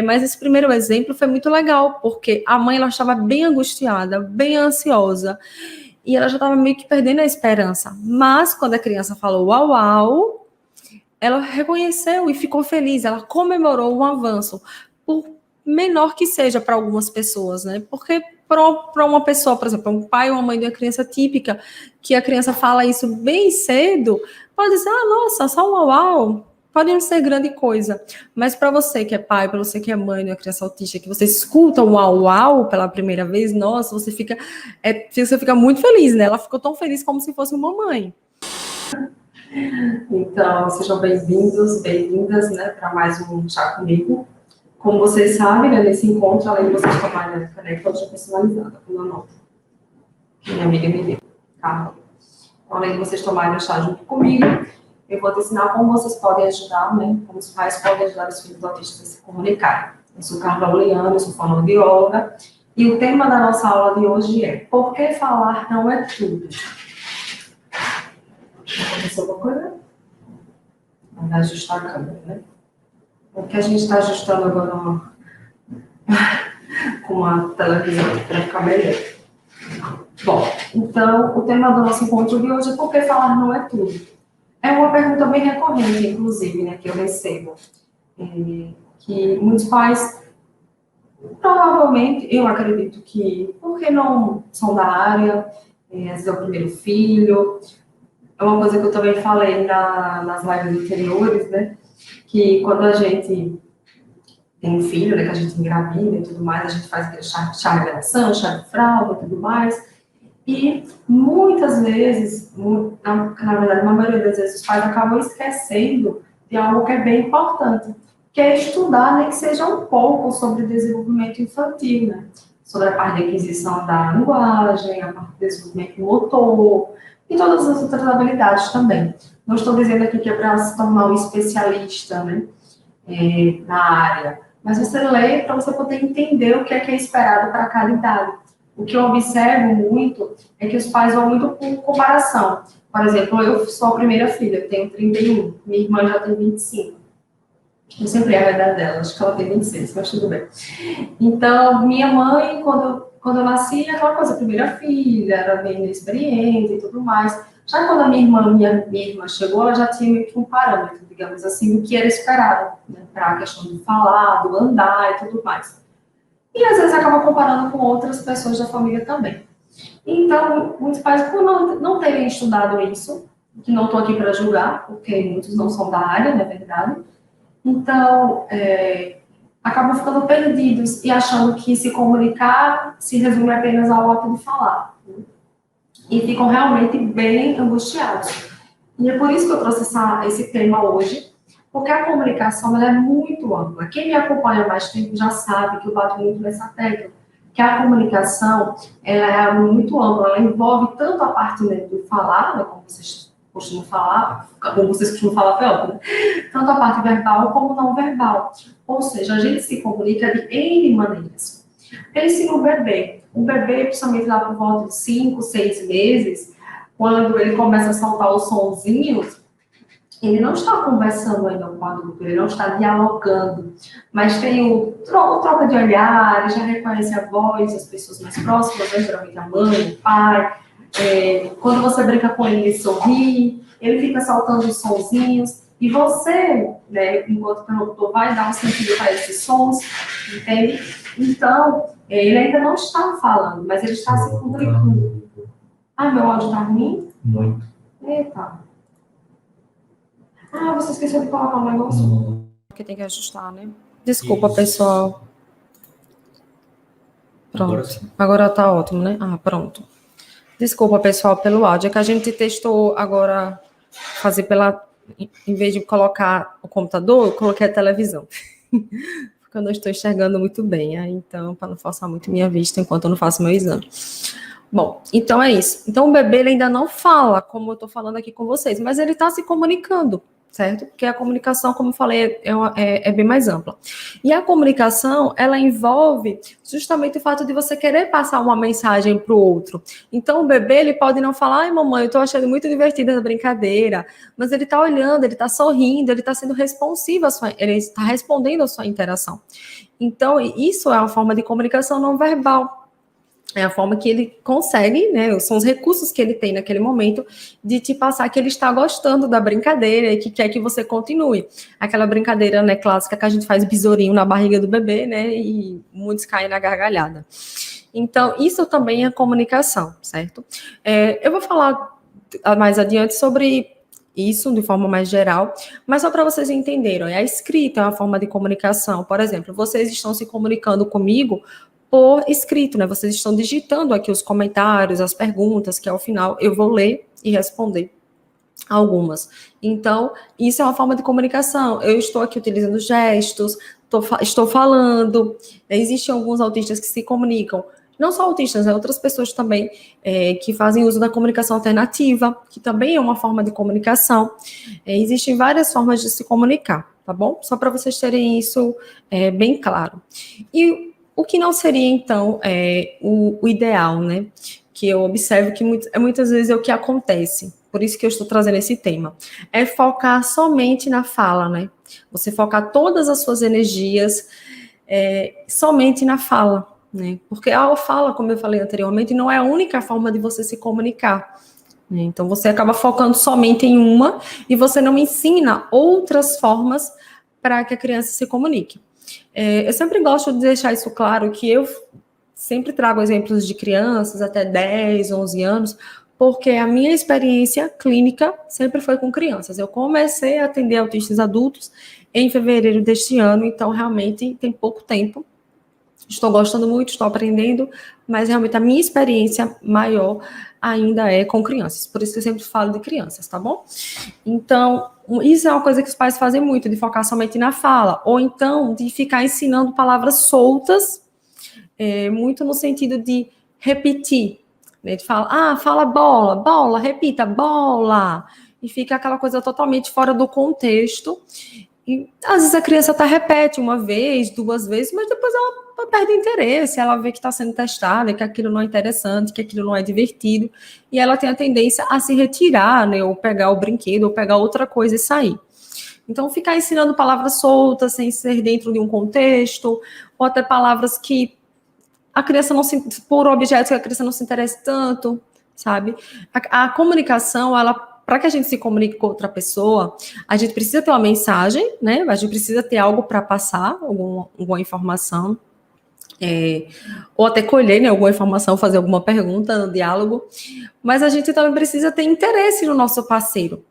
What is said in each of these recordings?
Mas esse primeiro exemplo foi muito legal, porque a mãe ela estava bem angustiada, bem ansiosa, e ela já estava meio que perdendo a esperança. Mas quando a criança falou uau, uau, ela reconheceu e ficou feliz, ela comemorou um avanço, por menor que seja para algumas pessoas, né? Porque para uma pessoa, por exemplo, um pai ou uma mãe de uma criança típica, que a criança fala isso bem cedo, pode dizer, nossa, só um uau, uau, pode não ser grande coisa. Mas para você que é pai, para você que é mãe de uma criança autista, que você escuta um uau, uau pela primeira vez, nossa, você fica muito feliz, né? Ela ficou tão feliz como se fosse uma mãe. Então, sejam bem-vindos, bem-vindas, né, para mais um Chá Comigo. Como vocês sabem, né, nesse encontro, além de vocês tomarem a caneca, hoje é personalizada, com uma nota. Minha amiga me deu, tá? Então, além de vocês tomarem o chá junto comigo, eu vou te ensinar como vocês podem ajudar, né, como os pais podem ajudar os filhos autistas a se comunicar. Eu sou Carla Oleano, eu sou fonoaudióloga, e o tema da nossa aula de hoje é por que falar não é tudo? Aconteceu alguma coisa? Vamos ajustar a câmera, né? O que a gente está ajustando agora com a televisão para ficar melhor. Bom, então, o tema do nosso encontro de hoje é por que falar não é tudo? É uma pergunta bem recorrente, inclusive, né, que eu recebo. Que muitos pais, provavelmente, eu acredito que, porque não são da área, às vezes é o primeiro filho. É uma coisa que eu também falei nas lives anteriores, né? Que quando a gente tem um filho, né, que a gente engravida e tudo mais, a gente faz aquele chá revelação, chá de fralda e tudo mais. E muitas vezes, na verdade, na maioria das vezes, os pais acabam esquecendo de algo que é bem importante, que é estudar, nem que seja um pouco sobre desenvolvimento infantil, né? Sobre a parte de aquisição da linguagem, a parte de desenvolvimento motor, e todas as outras habilidades também. Não estou dizendo aqui que é para se tornar um especialista, né, na área, mas você lê para você poder entender o que é esperado para cada idade. O que eu observo muito é que os pais vão muito por comparação. Por exemplo, eu sou a primeira filha, tenho 31, minha irmã já tem 25. Eu sempre erro a idade dela, acho que ela tem 26, mas tudo bem. Então, minha mãe, quando eu nasci, aquela coisa, primeira filha, era bem inexperiente e tudo mais. Já quando a minha irmã chegou, ela já tinha meio que um parâmetro, digamos assim, do que era esperado, né, para a questão do falar, do andar e tudo mais. E às vezes acaba comparando com outras pessoas da família também. Então, muitos pais, por não terem estudado isso, que não estou aqui para julgar, porque muitos não são da área, não é verdade? Então, acabam ficando perdidos e achando que se comunicar se resume apenas ao ato de falar. E ficam realmente bem angustiados. E é por isso que eu trouxe esse tema hoje, porque a comunicação ela é muito ampla. Quem me acompanha há mais tempo já sabe que eu bato muito nessa tecla, que a comunicação ela é muito ampla, ela envolve tanto a parte, né, do falar, né, como vocês costumam falar, foi ótimo, né? Tanto a parte verbal como não verbal. Ou seja, a gente se comunica de N maneiras. Pense no bebê. O bebê, principalmente lá por volta de 5, 6 meses, quando ele começa a soltar os sonzinhos, ele não está conversando ainda com o adulto, ele não está dialogando, mas tem o troca de olhar, ele já reconhece a voz das pessoas mais próximas, né, geralmente a mãe, o pai. Quando você brinca com ele, ele sorri, ele fica soltando os sonzinhos, e você, né, enquanto interlocutor, vai dar um sentido para esses sons, entende? Então, ele ainda não está falando, mas ele está se comunicando. Ah, meu áudio está ruim? Muito. Eita. Você esqueceu de colocar um negócio? Que tem que ajustar, né? Desculpa, pessoal. Pronto. Agora tá ótimo, né? Pronto. Desculpa, pessoal, pelo áudio. É que a gente testou agora fazer em vez de colocar o computador, eu coloquei a televisão. Porque eu não estou enxergando muito bem. Então, para não forçar muito minha vista enquanto eu não faço meu exame. Bom, então é isso. Então, o bebê ele ainda não fala, como eu estou falando aqui com vocês, mas ele está se comunicando. certo? Porque a comunicação, como eu falei, é bem mais ampla. E a comunicação, ela envolve justamente o fato de você querer passar uma mensagem para o outro. Então, o bebê, ele pode não falar, ai, mamãe, eu estou achando muito divertida essa brincadeira, mas ele está olhando, ele está sorrindo, ele está sendo responsivo, ele está respondendo à sua interação. Então, isso é uma forma de comunicação não verbal. É a forma que ele consegue, né? São os recursos que ele tem naquele momento de te passar que ele está gostando da brincadeira e que quer que você continue. Aquela brincadeira, né, clássica que a gente faz besourinho na barriga do bebê, né? E muitos caem na gargalhada. Então, isso também é comunicação, certo? Eu vou falar mais adiante sobre isso de forma mais geral, mas só para vocês entenderem, a escrita é uma forma de comunicação. Por exemplo, vocês estão se comunicando comigo por escrito, né? Vocês estão digitando aqui os comentários, as perguntas, que ao final eu vou ler e responder algumas. Então, isso é uma forma de comunicação. Eu estou aqui utilizando gestos, estou falando. Existem alguns autistas que se comunicam, não só autistas, outras pessoas também que fazem uso da comunicação alternativa, que também é uma forma de comunicação. Existem várias formas de se comunicar, tá bom? Só para vocês terem isso bem claro. E o que não seria, então, o ideal, né? Que eu observo que muitas vezes é o que acontece. Por isso que eu estou trazendo esse tema. É focar somente na fala, né? Você focar todas as suas energias somente na fala, né? Porque a fala, como eu falei anteriormente, não é a única forma de você se comunicar. Né? Então, você acaba focando somente em uma e você não ensina outras formas para que a criança se comunique. Eu sempre gosto de deixar isso claro, que eu sempre trago exemplos de crianças até 10, 11 anos, porque a minha experiência clínica sempre foi com crianças. Eu comecei a atender autistas adultos em fevereiro deste ano, então realmente tem pouco tempo. Estou gostando muito, estou aprendendo, mas realmente a minha experiência maior ainda é com crianças. Por isso que eu sempre falo de crianças, tá bom? Então, isso é uma coisa que os pais fazem muito, de focar somente na fala, ou então de ficar ensinando palavras soltas, muito no sentido de repetir, né? De falar, fala bola, bola, repita, bola, e fica aquela coisa totalmente fora do contexto. E às vezes a criança até repete uma vez, 2 vezes, mas depois ela perde interesse, ela vê que está sendo testada, que aquilo não é interessante, que aquilo não é divertido, e ela tem a tendência a se retirar, né, ou pegar o brinquedo, ou pegar outra coisa e sair. Então, ficar ensinando palavras soltas, sem ser dentro de um contexto, ou até palavras que a criança não se, por objetos que a criança não se interessa tanto, sabe? A comunicação, ela, para que a gente se comunique com outra pessoa, a gente precisa ter uma mensagem, né? A gente precisa ter algo para passar, alguma informação, ou até colher, né, alguma informação, fazer alguma pergunta no diálogo, mas a gente também precisa ter interesse no nosso parceiro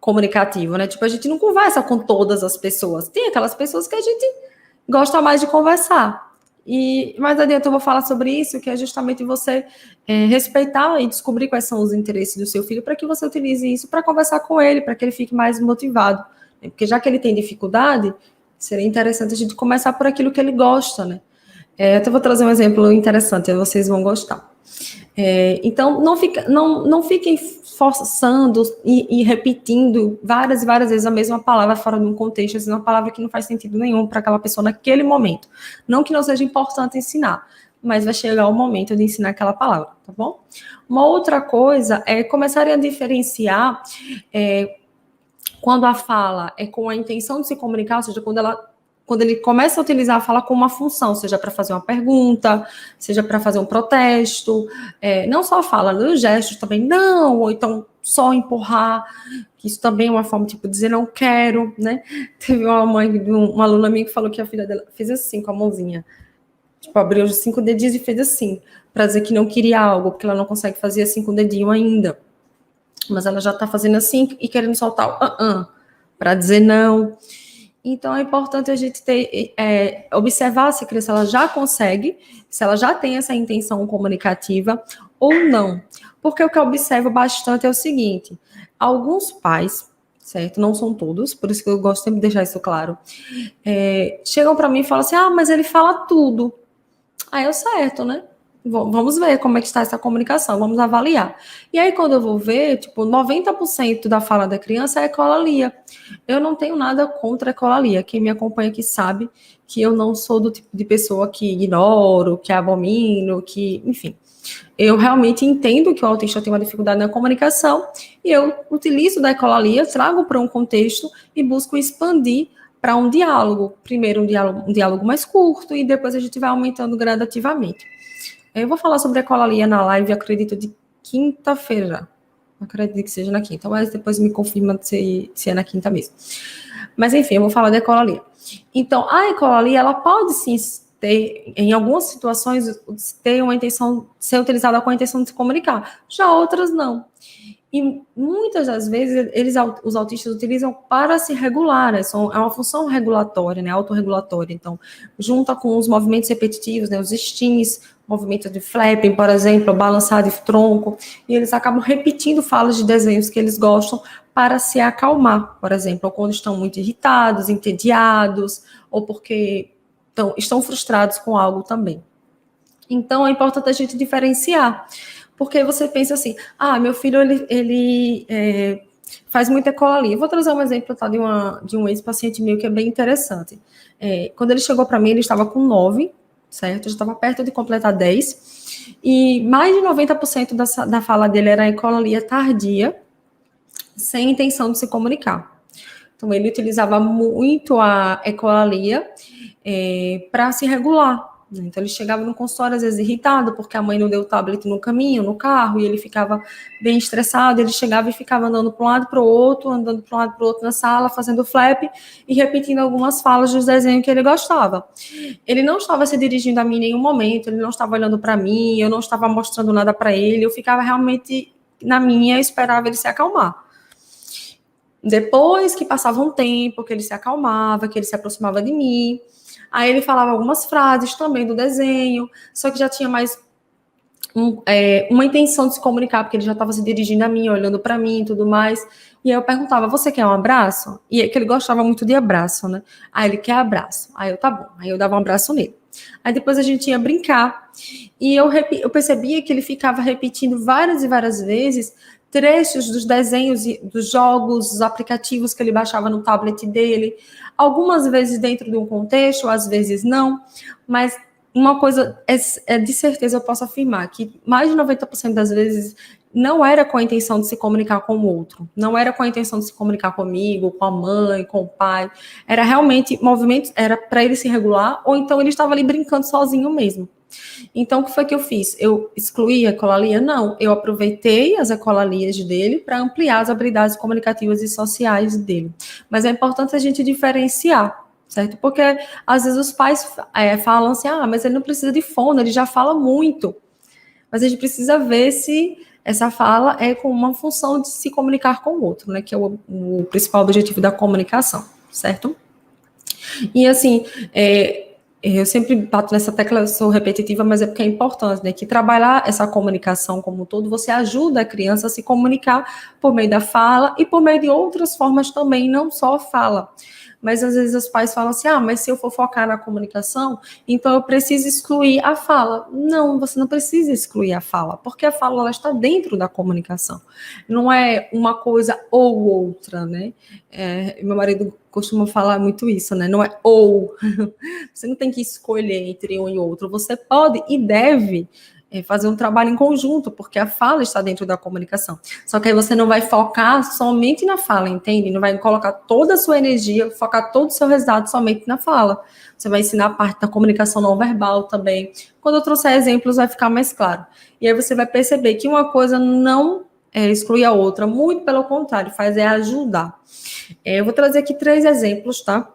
comunicativo, né? Tipo, a gente não conversa com todas as pessoas. Tem aquelas pessoas que a gente gosta mais de conversar. E mais adiante eu vou falar sobre isso, que é justamente você respeitar e descobrir quais são os interesses do seu filho para que você utilize isso para conversar com ele, para que ele fique mais motivado. Né? Porque já que ele tem dificuldade, seria interessante a gente começar por aquilo que ele gosta, né? Até vou trazer um exemplo interessante, vocês vão gostar. Então, não fiquem forçando e repetindo várias e várias vezes a mesma palavra fora de um contexto, assim, uma palavra que não faz sentido nenhum para aquela pessoa naquele momento. Não que não seja importante ensinar, mas vai chegar o momento de ensinar aquela palavra, tá bom? Uma outra coisa é começarem a diferenciar quando a fala é com a intenção de se comunicar, ou seja, quando ele começa a utilizar a fala como uma função, seja para fazer uma pergunta, seja para fazer um protesto, não só a fala, os gestos também, não, ou então só empurrar, que isso também é uma forma, tipo, de dizer não quero, né? Teve uma mãe de uma aluna minha que falou que a filha dela fez assim com a mãozinha, tipo, abriu os 5 dedinhos e fez assim, para dizer que não queria algo, porque ela não consegue fazer assim com o dedinho ainda. Mas ela já está fazendo assim e querendo soltar o para dizer não. Então, é importante a gente observar se a criança ela já consegue, se ela já tem essa intenção comunicativa ou não. Porque o que eu observo bastante é o seguinte, alguns pais, certo? Não são todos, por isso que eu gosto sempre de deixar isso claro, chegam para mim e falam assim, mas ele fala tudo. Aí é o certo, né? Vamos ver como é que está essa comunicação, vamos avaliar. E aí, quando eu vou ver, tipo, 90% da fala da criança é ecolalia. Eu não tenho nada contra a ecolalia. Quem me acompanha aqui sabe que eu não sou do tipo de pessoa que ignoro, que abomino, que, enfim. Eu realmente entendo que o autista tem uma dificuldade na comunicação e eu utilizo da ecolalia, trago para um contexto e busco expandir para um diálogo. Primeiro um diálogo mais curto e depois a gente vai aumentando gradativamente. Eu vou falar sobre ecolalia na live, acredito, de quinta-feira. Acredito que seja na quinta, mas depois me confirma se é na quinta mesmo. Mas enfim, eu vou falar da ecolalia. Então, a ecolalia, ela pode sim ter, em algumas situações, ter uma intenção, ser utilizada com a intenção de se comunicar, já outras não. E muitas das vezes os autistas utilizam para se regular, né? É uma função regulatória, né? Autorregulatória. Então, junta com os movimentos repetitivos, né? Os stings, movimento de flapping, por exemplo, balançar de tronco, e eles acabam repetindo falas de desenhos que eles gostam para se acalmar, por exemplo, ou quando estão muito irritados, entediados, ou porque estão frustrados com algo também. Então, é importante a gente diferenciar. Porque você pensa assim, meu filho, ele faz muita ecolalia. Eu vou trazer um exemplo tá, de um ex-paciente meu que é bem interessante. Quando ele chegou para mim, ele estava com 9, certo? Já estava perto de completar 10. E mais de 90% da fala dele era ecolalia tardia, sem intenção de se comunicar. Então, ele utilizava muito a ecolalia para se regular. Então, ele chegava no consultório, às vezes, irritado, porque a mãe não deu o tablet no caminho, no carro, e ele ficava bem estressado. Ele chegava e ficava andando para um lado para o outro, andando para um lado para o outro na sala, fazendo flap e repetindo algumas falas dos desenhos que ele gostava. Ele não estava se dirigindo a mim em nenhum momento, ele não estava olhando para mim, eu não estava mostrando nada para ele, eu ficava realmente na minha, esperava ele se acalmar. Depois que passava um tempo, que ele se acalmava, que ele se aproximava de mim, aí ele falava algumas frases também do desenho, só que já tinha mais uma intenção de se comunicar, porque ele já estava se dirigindo a mim, olhando para mim e tudo mais. E aí eu perguntava, você quer um abraço? E é que ele gostava muito de abraço, né? Aí ele quer abraço. Aí eu, tá bom. Aí eu dava um abraço nele. Aí depois a gente ia brincar. E eu percebia que ele ficava repetindo várias e várias vezes trechos dos desenhos, dos jogos, dos aplicativos que ele baixava no tablet dele. Algumas vezes dentro de um contexto, às vezes não. Mas uma coisa de certeza eu posso afirmar, que mais de 90% das vezes não era com a intenção de se comunicar com o outro, não era com a intenção de se comunicar comigo, com a mãe, com o pai, era realmente movimento, era para ele se regular, ou então ele estava ali brincando sozinho mesmo. Então, o que foi que eu fiz? Eu excluí a ecolalia? Não, eu aproveitei as ecolalias dele para ampliar as habilidades comunicativas e sociais dele. Mas é importante a gente diferenciar, certo? Porque às vezes os pais falam assim, mas ele não precisa de fono, ele já fala muito. Mas a gente precisa ver se essa fala é com uma função de se comunicar com o outro, né? Que é o principal objetivo da comunicação, certo? E assim, eu sempre bato nessa tecla, sou repetitiva, mas é porque é importante, né? Que trabalhar essa comunicação como um todo, você ajuda a criança a se comunicar por meio da fala e por meio de outras formas também, não só a fala. Mas às vezes os pais falam assim, mas se eu for focar na comunicação, então eu preciso excluir a fala. Não, você não precisa excluir a fala, porque a fala ela está dentro da comunicação. Não é uma coisa ou outra, né? Meu marido costuma falar muito isso, né? Não é ou. Você não tem que escolher entre um e outro. Você pode e deve fazer um trabalho em conjunto, porque a fala está dentro da comunicação. Só que aí você não vai focar somente na fala, entende? Não vai colocar toda a sua energia, focar todo o seu resultado somente na fala. Você vai ensinar a parte da comunicação não verbal também. Quando eu trouxer exemplos, vai ficar mais claro. E aí você vai perceber que uma coisa não exclui a outra, muito pelo contrário, faz ajudar. Eu vou trazer aqui 3 exemplos, tá?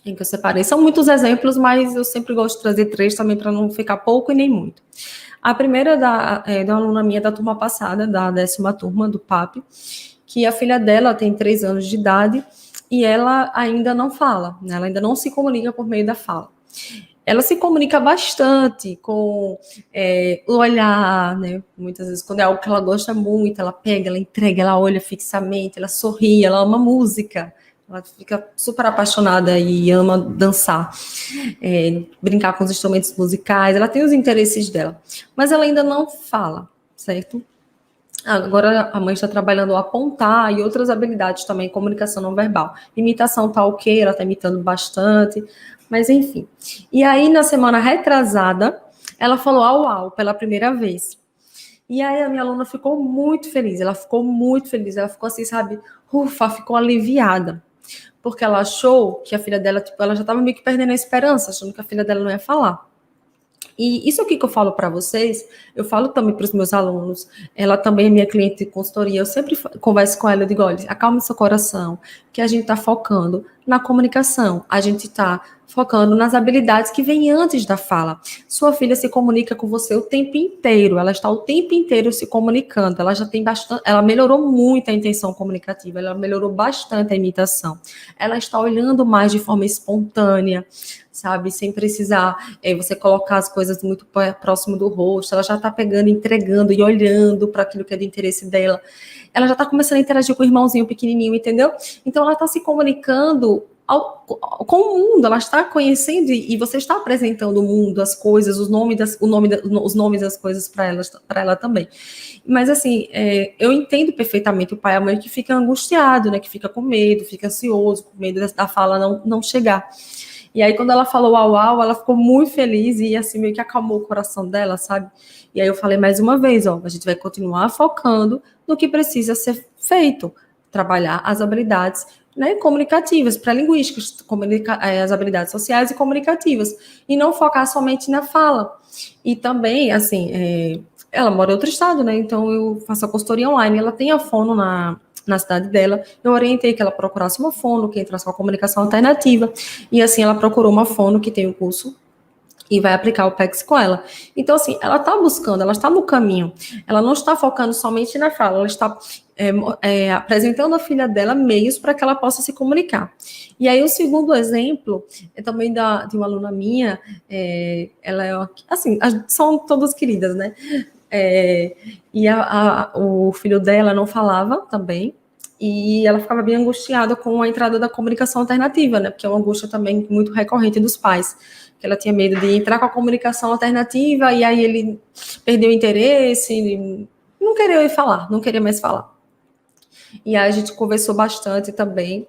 Em que eu separei. São muitos exemplos, mas eu sempre gosto de trazer 3 também para não ficar pouco e nem muito. A primeira é de uma aluna minha da turma passada, da 10ª turma do PAP, que a filha dela tem 3 anos de idade e ela ainda não fala, né? Ela ainda não se comunica por meio da fala. Ela se comunica bastante com o olhar, né? Muitas vezes, quando é algo que ela gosta muito, ela pega, ela entrega, ela olha fixamente, ela sorri, ela ama música. Ela fica super apaixonada e ama dançar, brincar com os instrumentos musicais, ela tem os interesses dela, mas ela ainda não fala, certo? Agora a mãe está trabalhando o apontar e outras habilidades também, comunicação não verbal. Imitação tá ok, ela está imitando bastante, mas enfim. E aí, na semana retrasada, ela falou au au pela primeira vez. E aí a minha aluna ficou muito feliz, ela ficou muito feliz, ela ficou assim, sabe, ufa, ficou aliviada. Porque ela achou que a filha dela, tipo, ela já estava meio que perdendo a esperança, achando que a filha dela não ia falar. E isso aqui que eu falo para vocês, eu falo também para os meus alunos. Ela também é minha cliente de consultoria. Eu sempre converso com ela, eu digo, olha, acalme seu coração, que a gente está focando na comunicação. A gente está focando nas habilidades que vêm antes da fala. Sua filha se comunica com você o tempo inteiro, ela está o tempo inteiro se comunicando. Ela já tem bastante, ela melhorou muito a intenção comunicativa, ela melhorou bastante a imitação. Ela está olhando mais de forma espontânea, sabe, sem precisar você colocar as coisas muito próximo do rosto, ela já está pegando, entregando e olhando para aquilo que é do interesse dela. Ela já está começando a interagir com o irmãozinho pequenininho, entendeu? Então ela está se comunicando com o mundo, ela está conhecendo e você está apresentando o mundo, as coisas, os nomes das coisas para ela também. Mas assim, eu entendo perfeitamente o pai e a mãe que fica angustiado, né, que fica com medo, fica ansioso, com medo da fala não chegar. E aí, quando ela falou au, au, ela ficou muito feliz e, assim, meio que acalmou o coração dela, sabe? E aí eu falei mais uma vez, ó, a gente vai continuar focando no que precisa ser feito. Trabalhar as habilidades, né, comunicativas, pré-linguísticas, as habilidades sociais e comunicativas. E não focar somente na fala. E também, assim, ela mora em outro estado, né? Então eu faço a consultoria online. Ela tem a fono na cidade dela, eu orientei que ela procurasse uma fono, que entrasse com a comunicação alternativa, e assim ela procurou uma fono que tem o curso e vai aplicar o PEX com ela. Então, assim, ela está buscando, ela está no caminho, ela não está focando somente na fala, ela está apresentando à filha dela meios para que ela possa se comunicar. E aí, o segundo exemplo é também de uma aluna minha, ela é, assim, são todas queridas, né? E o filho dela não falava também, e ela ficava bem angustiada com a entrada da comunicação alternativa, né? Porque é uma angústia também muito recorrente dos pais, que ela tinha medo de entrar com a comunicação alternativa e aí ele perdeu o interesse, não queria falar, não queria mais falar. E aí a gente conversou bastante também.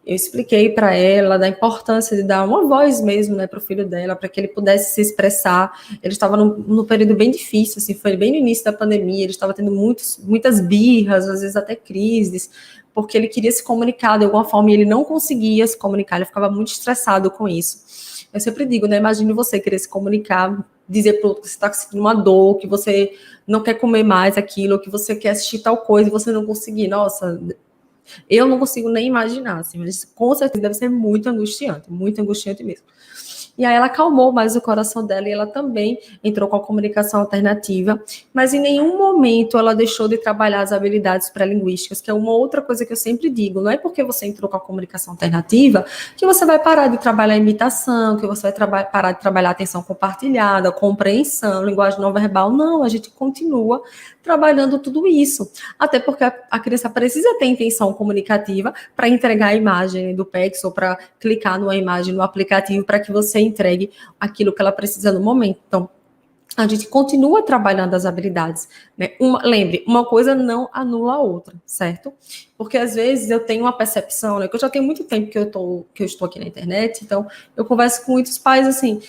Eu expliquei para ela da importância de dar uma voz mesmo, né, para o filho dela, para que ele pudesse se expressar. Ele estava num período bem difícil, assim, foi bem no início da pandemia, ele estava tendo muitas birras, às vezes até crises, porque ele queria se comunicar de alguma forma e ele não conseguia se comunicar, ele ficava muito estressado com isso. Eu sempre digo, né, imagine você querer se comunicar, dizer para o outro que você está sentindo uma dor, que você não quer comer mais aquilo, que você quer assistir tal coisa e você não conseguir. Nossa, eu não consigo nem imaginar, assim, mas com certeza deve ser muito angustiante mesmo. E aí ela acalmou mais o coração dela e ela também entrou com a comunicação alternativa, mas em nenhum momento ela deixou de trabalhar as habilidades pré-linguísticas, que é uma outra coisa que eu sempre digo, não é porque você entrou com a comunicação alternativa que você vai parar de trabalhar imitação, que você vai parar de trabalhar atenção compartilhada, compreensão, linguagem não verbal, não, a gente continua trabalhando tudo isso, até porque a criança precisa ter intenção comunicativa para entregar a imagem do PEX ou para clicar numa imagem no aplicativo para que você entregue aquilo que ela precisa no momento. Então, a gente continua trabalhando as habilidades, né? Lembre, uma coisa não anula a outra, certo? Porque às vezes eu tenho uma percepção, né? Que eu já tenho muito tempo que eu estou aqui na internet, então eu converso com muitos pais assim,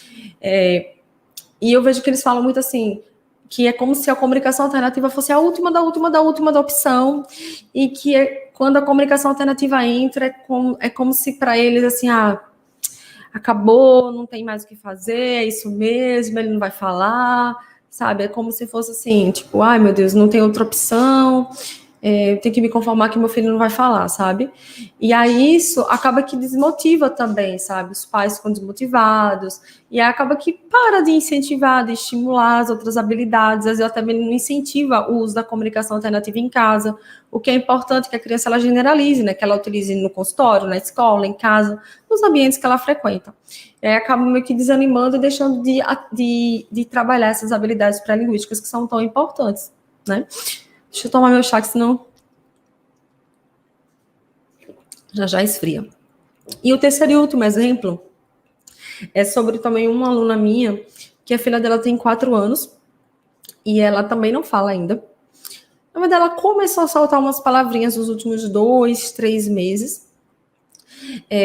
e eu vejo que eles falam muito assim, que é como se a comunicação alternativa fosse a última da opção, e que quando a comunicação alternativa entra, é como se para eles assim, acabou, não tem mais o que fazer, é isso mesmo, ele não vai falar, sabe? É como se fosse assim, tipo, ai meu Deus, não tem outra opção, eu tenho que me conformar que meu filho não vai falar, sabe? E aí isso acaba que desmotiva também, sabe? Os pais ficam desmotivados, e aí acaba que para de incentivar, de estimular as outras habilidades, às vezes até mesmo não incentiva o uso da comunicação alternativa em casa, o que é importante que a criança ela generalize, né? Que ela utilize no consultório, na escola, em casa, nos ambientes que ela frequenta. E aí acaba meio que desanimando e deixando de trabalhar essas habilidades pré-linguísticas que são tão importantes, né? Deixa eu tomar meu chá, que senão já esfria. E o terceiro e último exemplo é sobre também uma aluna minha, que a filha dela tem 4 anos, e ela também não fala ainda. Na verdade, ela começou a soltar umas palavrinhas nos últimos 2, 3 meses,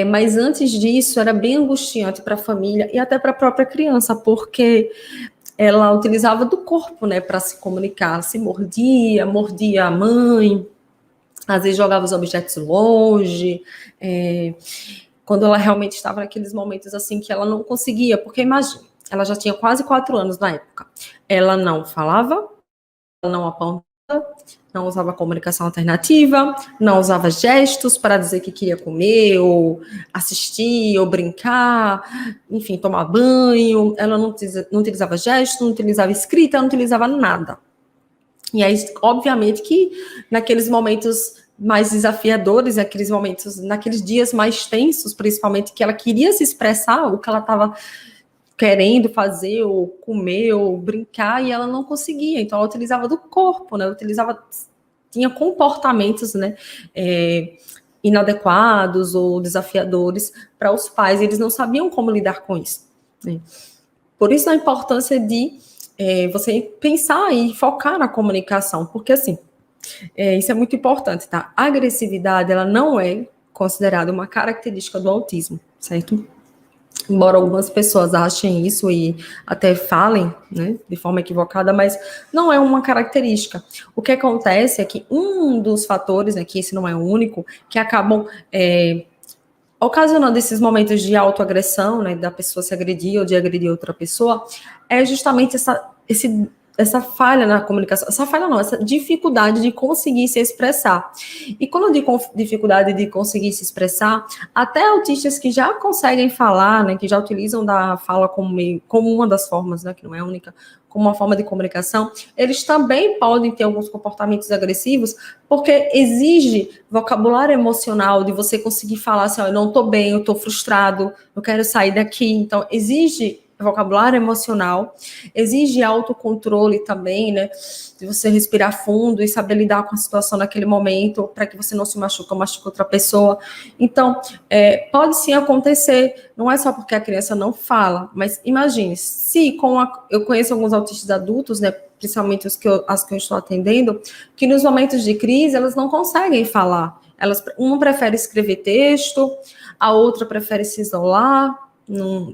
mas antes disso era bem angustiante para a família e até para a própria criança, porque ela utilizava do corpo, né, para se comunicar, se mordia a mãe, às vezes jogava os objetos longe, quando ela realmente estava naqueles momentos assim que ela não conseguia, porque imagina, ela já tinha quase 4 anos na época, ela não falava, ela não apontava, não usava comunicação alternativa, não usava gestos para dizer que queria comer, ou assistir, ou brincar, enfim, tomar banho. Ela não utilizava gestos, não utilizava escrita, não utilizava nada. E aí, obviamente que naqueles momentos mais desafiadores, naqueles dias mais tensos, principalmente, que ela queria se expressar, o que ela estava querendo fazer, ou comer, ou brincar, e ela não conseguia. Então, ela utilizava do corpo, né? Tinha comportamentos, né? Inadequados ou desafiadores para os pais. Eles não sabiam como lidar com isso, né? Por isso, a importância de você pensar e focar na comunicação, porque, assim, isso é muito importante, tá? A agressividade, ela não é considerada uma característica do autismo, certo? Embora algumas pessoas achem isso e até falem, né, de forma equivocada, mas não é uma característica. O que acontece é que um dos fatores, né, que esse não é o único, que acabam ocasionando esses momentos de autoagressão, né, da pessoa se agredir ou de agredir outra pessoa, é justamente essa falha na comunicação, essa dificuldade de conseguir se expressar. E quando eu digo dificuldade de conseguir se expressar, até autistas que já conseguem falar, né, que já utilizam da fala como uma das formas, né, que não é única, como uma forma de comunicação, eles também podem ter alguns comportamentos agressivos, porque exige vocabulário emocional de você conseguir falar assim, eu não estou bem, eu estou frustrado, eu quero sair daqui. Então, exige vocabulário emocional, exige autocontrole também, né? De você respirar fundo e saber lidar com a situação naquele momento, para que você não se machuque ou machuque outra pessoa. Então, pode sim acontecer, não é só porque a criança não fala, mas imagine, se eu conheço alguns autistas adultos, né? Principalmente as que eu estou atendendo, que nos momentos de crise elas não conseguem falar. Uma prefere escrever texto, a outra prefere se isolar,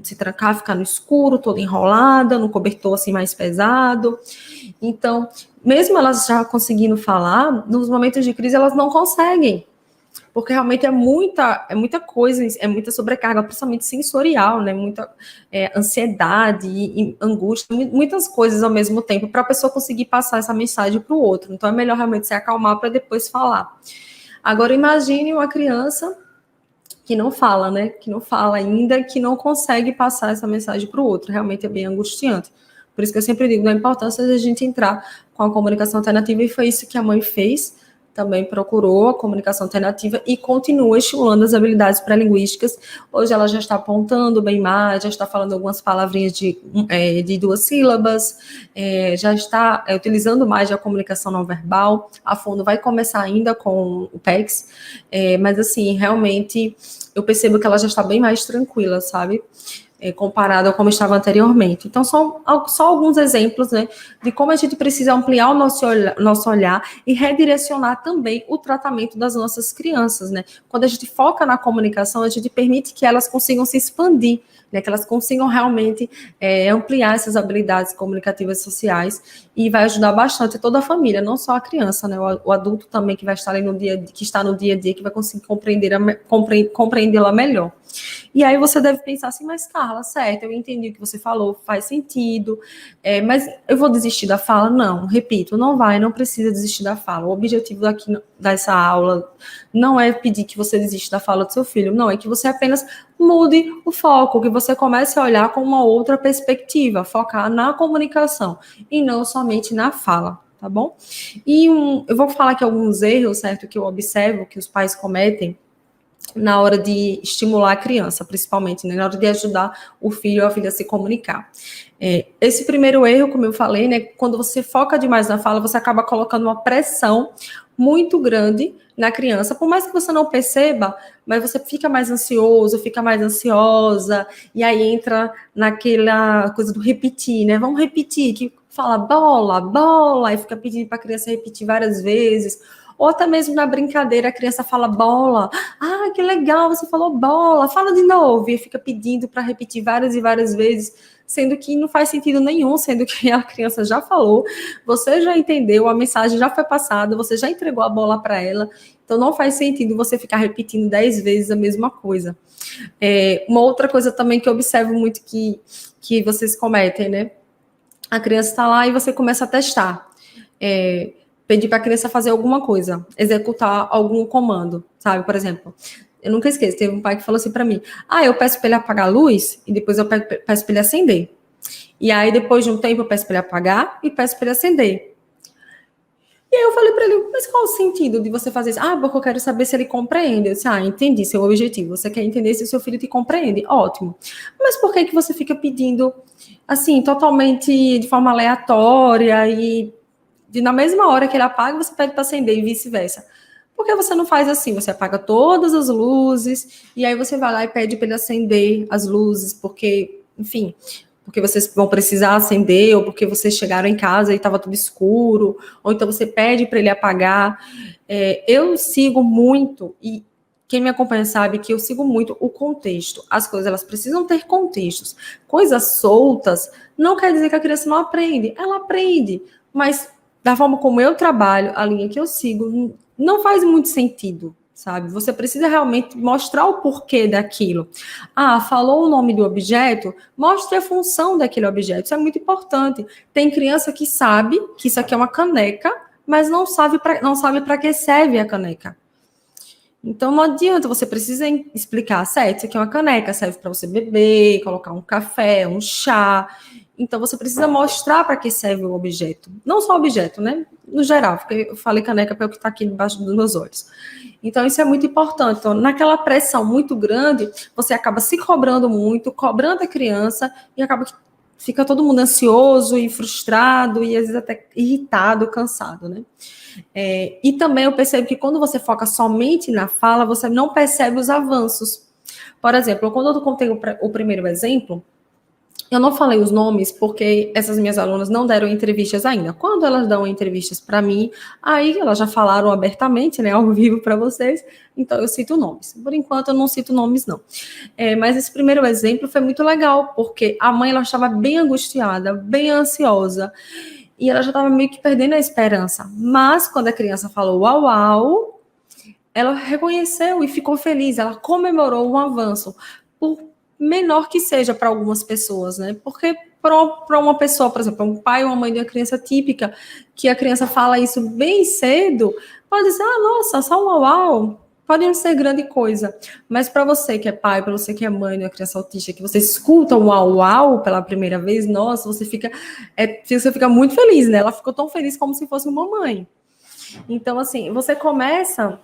se trancar, ficar no escuro, toda enrolada, no cobertor assim mais pesado. Então, mesmo elas já conseguindo falar, nos momentos de crise elas não conseguem, porque realmente é muita coisa, é muita sobrecarga, principalmente sensorial, né? Muita ansiedade e angústia, muitas coisas ao mesmo tempo, para a pessoa conseguir passar essa mensagem para o outro. Então, é melhor realmente se acalmar para depois falar. Agora, imagine uma criança que não fala, né? Que não fala ainda, que não consegue passar essa mensagem para o outro. Realmente é bem angustiante. Por isso que eu sempre digo da importância de a gente entrar com a comunicação alternativa, e foi isso que a mãe fez. Também procurou a comunicação alternativa e continua estimulando as habilidades pré-linguísticas. Hoje ela já está apontando bem mais, já está falando algumas palavrinhas de 2 sílabas, já está utilizando mais a comunicação não verbal. A Fono vai começar ainda com o PECS, mas assim, realmente eu percebo que ela já está bem mais tranquila, sabe? Comparado a como estava anteriormente. Então, só alguns exemplos, né, de como a gente precisa ampliar o nosso olhar e redirecionar também o tratamento das nossas crianças, né? Quando a gente foca na comunicação, a gente permite que elas consigam se expandir, né, que elas consigam realmente ampliar essas habilidades comunicativas sociais, e vai ajudar bastante toda a família, não só a criança, né, o adulto também que vai estar ali no dia a dia, que vai conseguir compreendê-la melhor. E aí você deve pensar assim, mas Carla, certo, eu entendi o que você falou, faz sentido, mas eu vou desistir da fala? Não, repito, não precisa desistir da fala. O objetivo dessa aula não é pedir que você desista da fala do seu filho, não, é que você apenas mude o foco, que você comece a olhar com uma outra perspectiva, focar na comunicação e não somente na fala, tá bom? E eu vou falar aqui alguns erros, certo, que eu observo que os pais cometem na hora de estimular a criança, principalmente, né, na hora de ajudar o filho ou a filha a se comunicar. Esse primeiro erro, como eu falei, né, quando você foca demais na fala, você acaba colocando uma pressão muito grande na criança, por mais que você não perceba, mas você fica mais ansioso, fica mais ansiosa, e aí entra naquela coisa do repetir, né? Vamos repetir, que fala bola, bola, e fica pedindo para a criança repetir várias vezes. Ou até mesmo na brincadeira, a criança fala bola. Ah, que legal, você falou bola, fala de novo. E fica pedindo para repetir várias e várias vezes, sendo que não faz sentido nenhum, sendo que a criança já falou, você já entendeu, a mensagem já foi passada, você já entregou a bola para ela. Então não faz sentido você ficar repetindo 10 vezes a mesma coisa. Uma outra coisa também que eu observo muito que vocês cometem, né? A criança está lá e você começa a testar. Pedir para a criança fazer alguma coisa, executar algum comando, sabe? Por exemplo, eu nunca esqueço, teve um pai que falou assim para mim, eu peço para ele apagar a luz e depois eu peço para ele acender. E aí, depois de um tempo, eu peço para ele apagar e peço para ele acender. E aí eu falei para ele, mas qual o sentido de você fazer isso? Porque eu quero saber se ele compreende. Eu disse, entendi, seu objetivo. Você quer entender se o seu filho te compreende? Ótimo. Mas por que você fica pedindo, assim, totalmente de forma aleatória e na mesma hora que ele apaga, você pede para acender e vice-versa? Por que você não faz assim? Você apaga todas as luzes e aí você vai lá e pede para ele acender as luzes, porque, enfim, porque vocês vão precisar acender, ou porque vocês chegaram em casa e estava tudo escuro, ou então você pede para ele apagar. Eu sigo muito, e quem me acompanha sabe que eu sigo muito o contexto. As coisas, elas precisam ter contextos. Coisas soltas não quer dizer que a criança não aprende. Ela aprende, mas da forma como eu trabalho, a linha que eu sigo, não faz muito sentido, sabe? Você precisa realmente mostrar o porquê daquilo. Falou o nome do objeto, mostre a função daquele objeto. Isso é muito importante. Tem criança que sabe que isso aqui é uma caneca, mas não sabe para que serve a caneca. Então não adianta, você precisa explicar, certo? Isso aqui é uma caneca, serve para você beber, colocar um café, um chá. Então você precisa mostrar para que serve o objeto. Não só o objeto, né? No geral, porque eu falei caneca para o que está aqui debaixo dos meus olhos. Então isso é muito importante. Então, naquela pressão muito grande, você acaba se cobrando muito, cobrando a criança, e acaba que fica todo mundo ansioso e frustrado, e às vezes até irritado, cansado, né? E também eu percebo que quando você foca somente na fala, você não percebe os avanços. Por exemplo, quando eu contei o primeiro exemplo, eu não falei os nomes porque essas minhas alunas não deram entrevistas ainda. Quando elas dão entrevistas para mim, aí elas já falaram abertamente, né, ao vivo para vocês, então eu cito nomes. Por enquanto eu não cito nomes, não. Mas esse primeiro exemplo foi muito legal, porque a mãe ela estava bem angustiada, bem ansiosa, e ela já estava meio que perdendo a esperança. Mas quando a criança falou uau, uau, ela reconheceu e ficou feliz, ela comemorou um avanço, por menor que seja para algumas pessoas, né? Porque para uma pessoa, por exemplo, um pai ou uma mãe de uma criança típica, que a criança fala isso bem cedo, pode dizer, nossa, só um uau, uau, pode não ser grande coisa. Mas para você que é pai, para você que é mãe de uma criança autista, que você escuta um uau, uau pela primeira vez, nossa, você fica muito feliz, né? Ela ficou tão feliz como se fosse uma mãe. Então, assim, você começa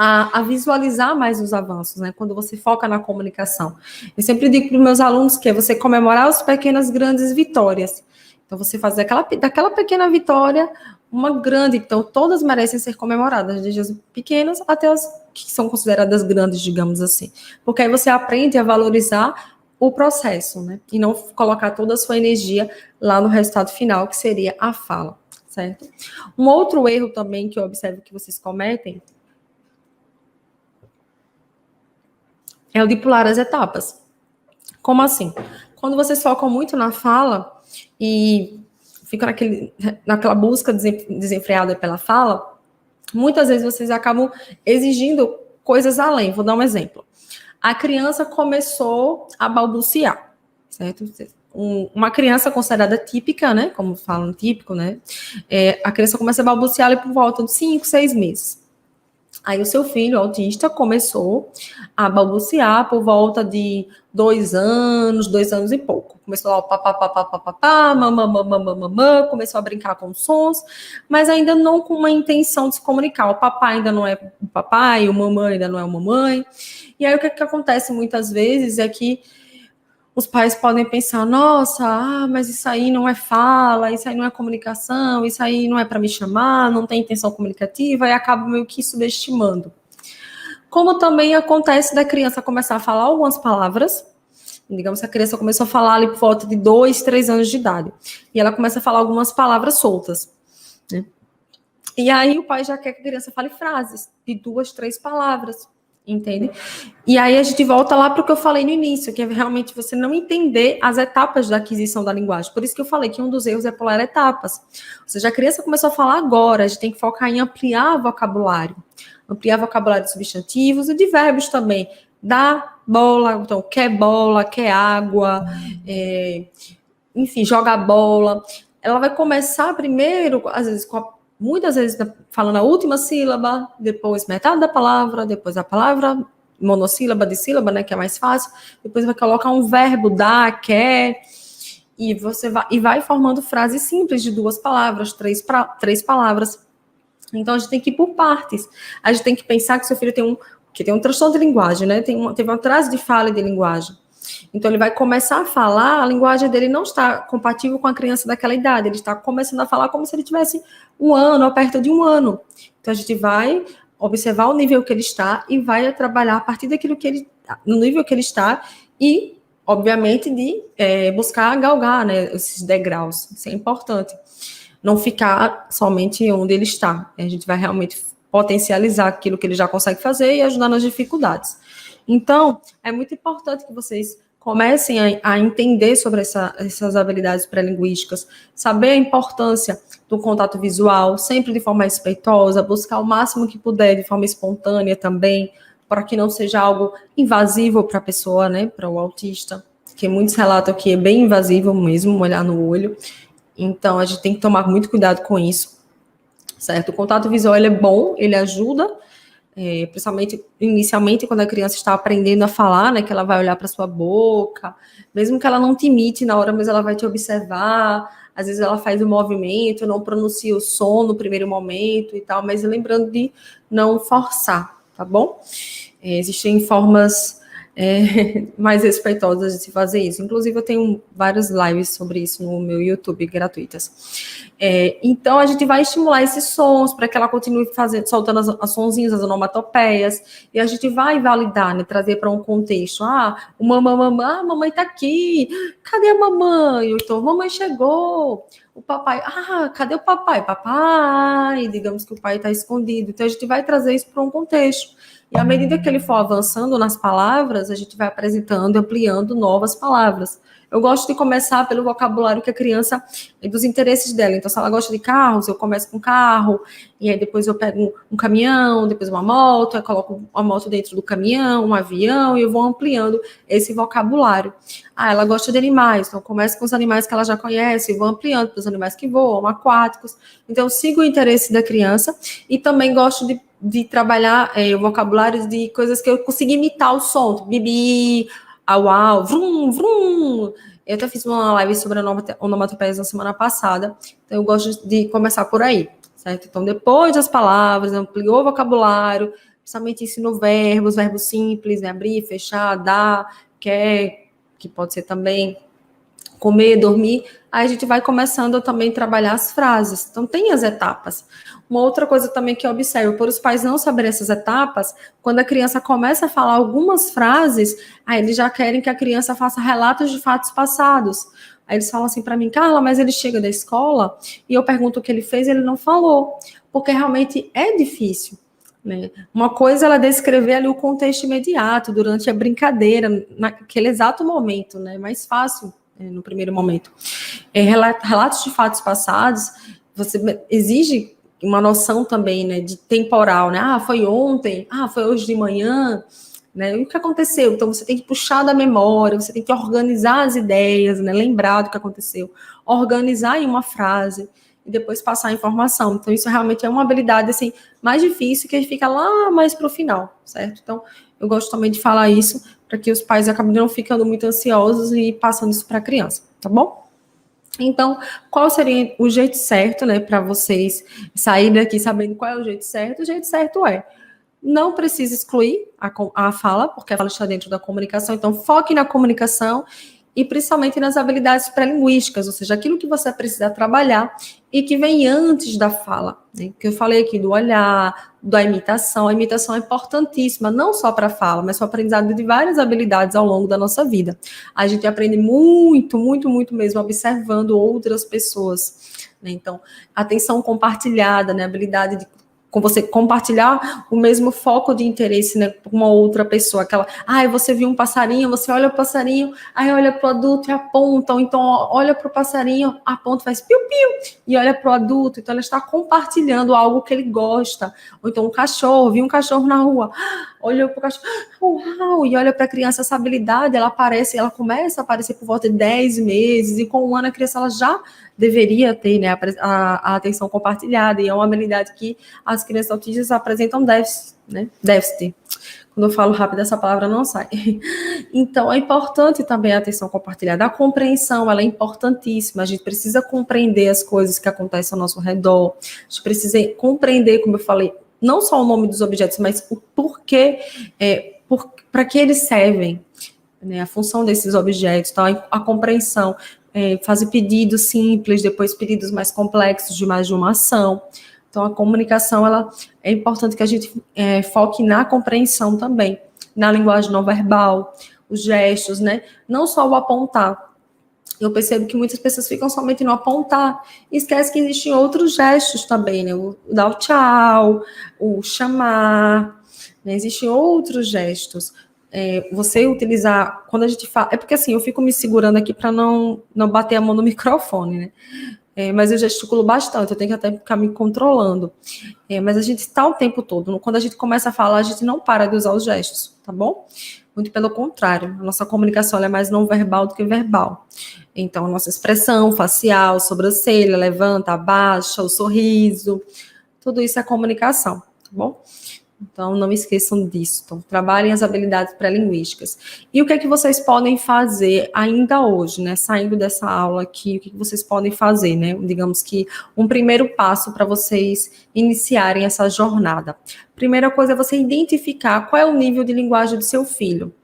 a visualizar mais os avanços, né? Quando você foca na comunicação. Eu sempre digo para os meus alunos que é você comemorar as pequenas, grandes vitórias. Então, você fazer daquela pequena vitória uma grande. Então, todas merecem ser comemoradas, desde as pequenas até as que são consideradas grandes, digamos assim. Porque aí você aprende a valorizar o processo, né? E não colocar toda a sua energia lá no resultado final, que seria a fala, certo? Um outro erro também que eu observo que vocês cometem é o de pular as etapas. Como assim? Quando vocês focam muito na fala e ficam naquela busca desenfreada pela fala, muitas vezes vocês acabam exigindo coisas além. Vou dar um exemplo. A criança começou a balbuciar, certo? Uma criança considerada típica, né? Como falam típico, né? A criança começa a balbuciar ali por volta de 5, 6 meses. Aí o seu filho, autista, começou a balbuciar por volta de 2 anos e pouco. Começou lá o papapá, mamamamamamamã, começou a brincar com sons, mas ainda não com uma intenção de se comunicar. O papai ainda não é o papai, o mamãe ainda não é o mamãe. E aí o que acontece muitas vezes é que os pais podem pensar, nossa, mas isso aí não é fala, isso aí não é comunicação, isso aí não é para me chamar, não tem intenção comunicativa, e acaba meio que subestimando. Como também acontece da criança começar a falar algumas palavras, digamos que a criança começou a falar ali por volta de 2, 3 anos de idade, e ela começa a falar algumas palavras soltas, né? E aí o pai já quer que a criança fale frases de 2, 3 palavras, entende? E aí a gente volta lá para o que eu falei no início, que é realmente você não entender as etapas da aquisição da linguagem. Por isso que eu falei que um dos erros é pular etapas. Ou seja, a criança começou a falar agora, a gente tem que focar em ampliar vocabulário de substantivos e de verbos também. Dá bola, então quer bola, quer água, enfim, joga bola. Ela vai começar primeiro, às vezes, muitas vezes falando a última sílaba, depois metade da palavra, depois a palavra monossílaba de sílaba, né, que é mais fácil, depois vai colocar um verbo, dá, quer, e você vai formando frases simples de 2 palavras, 3 palavras. Então a gente tem que ir por partes. A gente tem que pensar que seu filho tem um transtorno de linguagem, né? Teve um atraso de fala e de linguagem. Então ele vai começar a falar, a linguagem dele não está compatível com a criança daquela idade. Ele está começando a falar como se ele tivesse 1 ano, ou perto de 1 ano. Então a gente vai observar o nível que ele está e vai trabalhar a partir daquilo no nível que ele está e, obviamente, de buscar galgar, né, esses degraus. Isso é importante. Não ficar somente onde ele está. A gente vai realmente potencializar aquilo que ele já consegue fazer e ajudar nas dificuldades. Então, é muito importante que vocês comecem a entender sobre essas habilidades pré-linguísticas, saber a importância do contato visual, sempre de forma respeitosa, buscar o máximo que puder de forma espontânea também, para que não seja algo invasivo para a pessoa, né, para o autista, que muitos relatam que é bem invasivo mesmo, olhar no olho. Então, a gente tem que tomar muito cuidado com isso, certo? O contato visual, ele é bom, ele ajuda, principalmente, inicialmente, quando a criança está aprendendo a falar, né, que ela vai olhar para sua boca, mesmo que ela não te imite na hora, mas ela vai te observar, às vezes ela faz o movimento, não pronuncia o som no primeiro momento e tal, mas lembrando de não forçar, tá bom? Existem formas mais respeitosas de se fazer isso. Inclusive, eu tenho várias lives sobre isso no meu YouTube, gratuitas. Então, a gente vai estimular esses sons para que ela continue soltando as sonzinhas, as onomatopeias, e a gente vai validar, né, trazer para um contexto. Mamãe tá aqui, cadê a mamãe? Então, mamãe chegou. O papai, cadê o papai? Papai, digamos que o pai está escondido. Então, a gente vai trazer isso para um contexto. E à medida que ele for avançando nas palavras, a gente vai apresentando, ampliando novas palavras. Eu gosto de começar pelo vocabulário que a criança, dos interesses dela. Então, se ela gosta de carros, eu começo com carro, e aí depois eu pego um caminhão, depois uma moto, eu coloco uma moto dentro do caminhão, um avião, e eu vou ampliando esse vocabulário. Ela gosta de animais, então eu começo com os animais que ela já conhece, e vou ampliando para os animais que voam, aquáticos. Então, eu sigo o interesse da criança, e também gosto de trabalhar o vocabulário de coisas que eu consigo imitar o som, tipo, bibi, au, vrum, vrum. Eu até fiz uma live sobre onomatopeias na semana passada, então eu gosto de começar por aí, certo? Então, depois das palavras, ampliou o vocabulário, principalmente ensinou verbos simples, né? Abrir, fechar, dar, quer, que pode ser também comer, dormir, aí a gente vai começando a também trabalhar as frases. Então, tem as etapas. Uma outra coisa também que eu observo, por os pais não saberem essas etapas, quando a criança começa a falar algumas frases, aí eles já querem que a criança faça relatos de fatos passados. Aí eles falam assim para mim, Carla, mas ele chega da escola e eu pergunto o que ele fez e ele não falou, porque realmente é difícil. Né? Uma coisa é ela descrever ali o contexto imediato, durante a brincadeira, naquele exato momento, né? É mais fácil no primeiro momento. Relatos de fatos passados, você exige uma noção também, né, de temporal, né? Foi ontem, foi hoje de manhã, né? E o que aconteceu? Então, você tem que puxar da memória, você tem que organizar as ideias, né? Lembrar do que aconteceu, organizar em uma frase e depois passar a informação. Então, isso realmente é uma habilidade, assim, mais difícil, que fica lá mais para o final, certo? Então, eu gosto também de falar isso, para que os pais acabem não ficando muito ansiosos e passando isso para a criança, tá bom? Então, qual seria o jeito certo, né, para vocês saírem daqui sabendo qual é o jeito certo? O jeito certo não precisa excluir a fala, porque a fala está dentro da comunicação, então foque na comunicação e principalmente nas habilidades pré-linguísticas, ou seja, aquilo que você precisa trabalhar e que vem antes da fala, né? Que eu falei aqui do olhar, da imitação. A imitação é importantíssima, não só para a fala, mas para o aprendizado de várias habilidades ao longo da nossa vida. A gente aprende muito, muito, muito mesmo observando outras pessoas, né? Então, atenção compartilhada, né? Habilidade de com você compartilhar o mesmo foco de interesse, né, com uma outra pessoa, aquela, você viu um passarinho, você olha para o passarinho, aí olha para o adulto e aponta, ou então olha para o passarinho, aponta, faz piu-piu, e olha para o adulto, então ela está compartilhando algo que ele gosta, ou então um cachorro, viu um cachorro na rua, olhou para o cachorro, uau, e olha para a criança, essa habilidade, ela começa a aparecer por volta de 10 meses, e com um ano a criança, ela já deveria ter, né, a atenção compartilhada, e é uma habilidade que as crianças autistas apresentam déficit, né, déficit. Quando eu falo rápido, essa palavra não sai. Então, é importante também a atenção compartilhada. A compreensão, ela é importantíssima. A gente precisa compreender as coisas que acontecem ao nosso redor. A gente precisa compreender, como eu falei, não só o nome dos objetos, mas o porquê, para que eles servem, né, a função desses objetos. Então, a compreensão, fazer pedidos simples, depois pedidos mais complexos de mais de uma ação. Então, a comunicação, ela é importante que a gente foque na compreensão também, na linguagem não verbal, os gestos, né? Não só o apontar. Eu percebo que muitas pessoas ficam somente no apontar e esquecem que existem outros gestos também, né? O dar o tchau, o chamar, né? Existem outros gestos. Você utilizar, quando a gente fala... É porque, assim, eu fico me segurando aqui para não bater a mão no microfone, né? Mas eu gesticulo bastante, eu tenho que até ficar me controlando. Mas a gente está o tempo todo. Quando a gente começa a falar, a gente não para de usar os gestos, tá bom? Muito pelo contrário. A nossa comunicação é mais não verbal do que verbal. Então, a nossa expressão facial, sobrancelha, levanta, abaixa, o sorriso, tudo isso é comunicação, tá bom? Então, não esqueçam disso. Então, trabalhem as habilidades pré-linguísticas. E o que é que vocês podem fazer ainda hoje, né? Saindo dessa aula aqui, o que vocês podem fazer, né? Digamos que um primeiro passo para vocês iniciarem essa jornada. Primeira coisa é você identificar qual é o nível de linguagem do seu filho.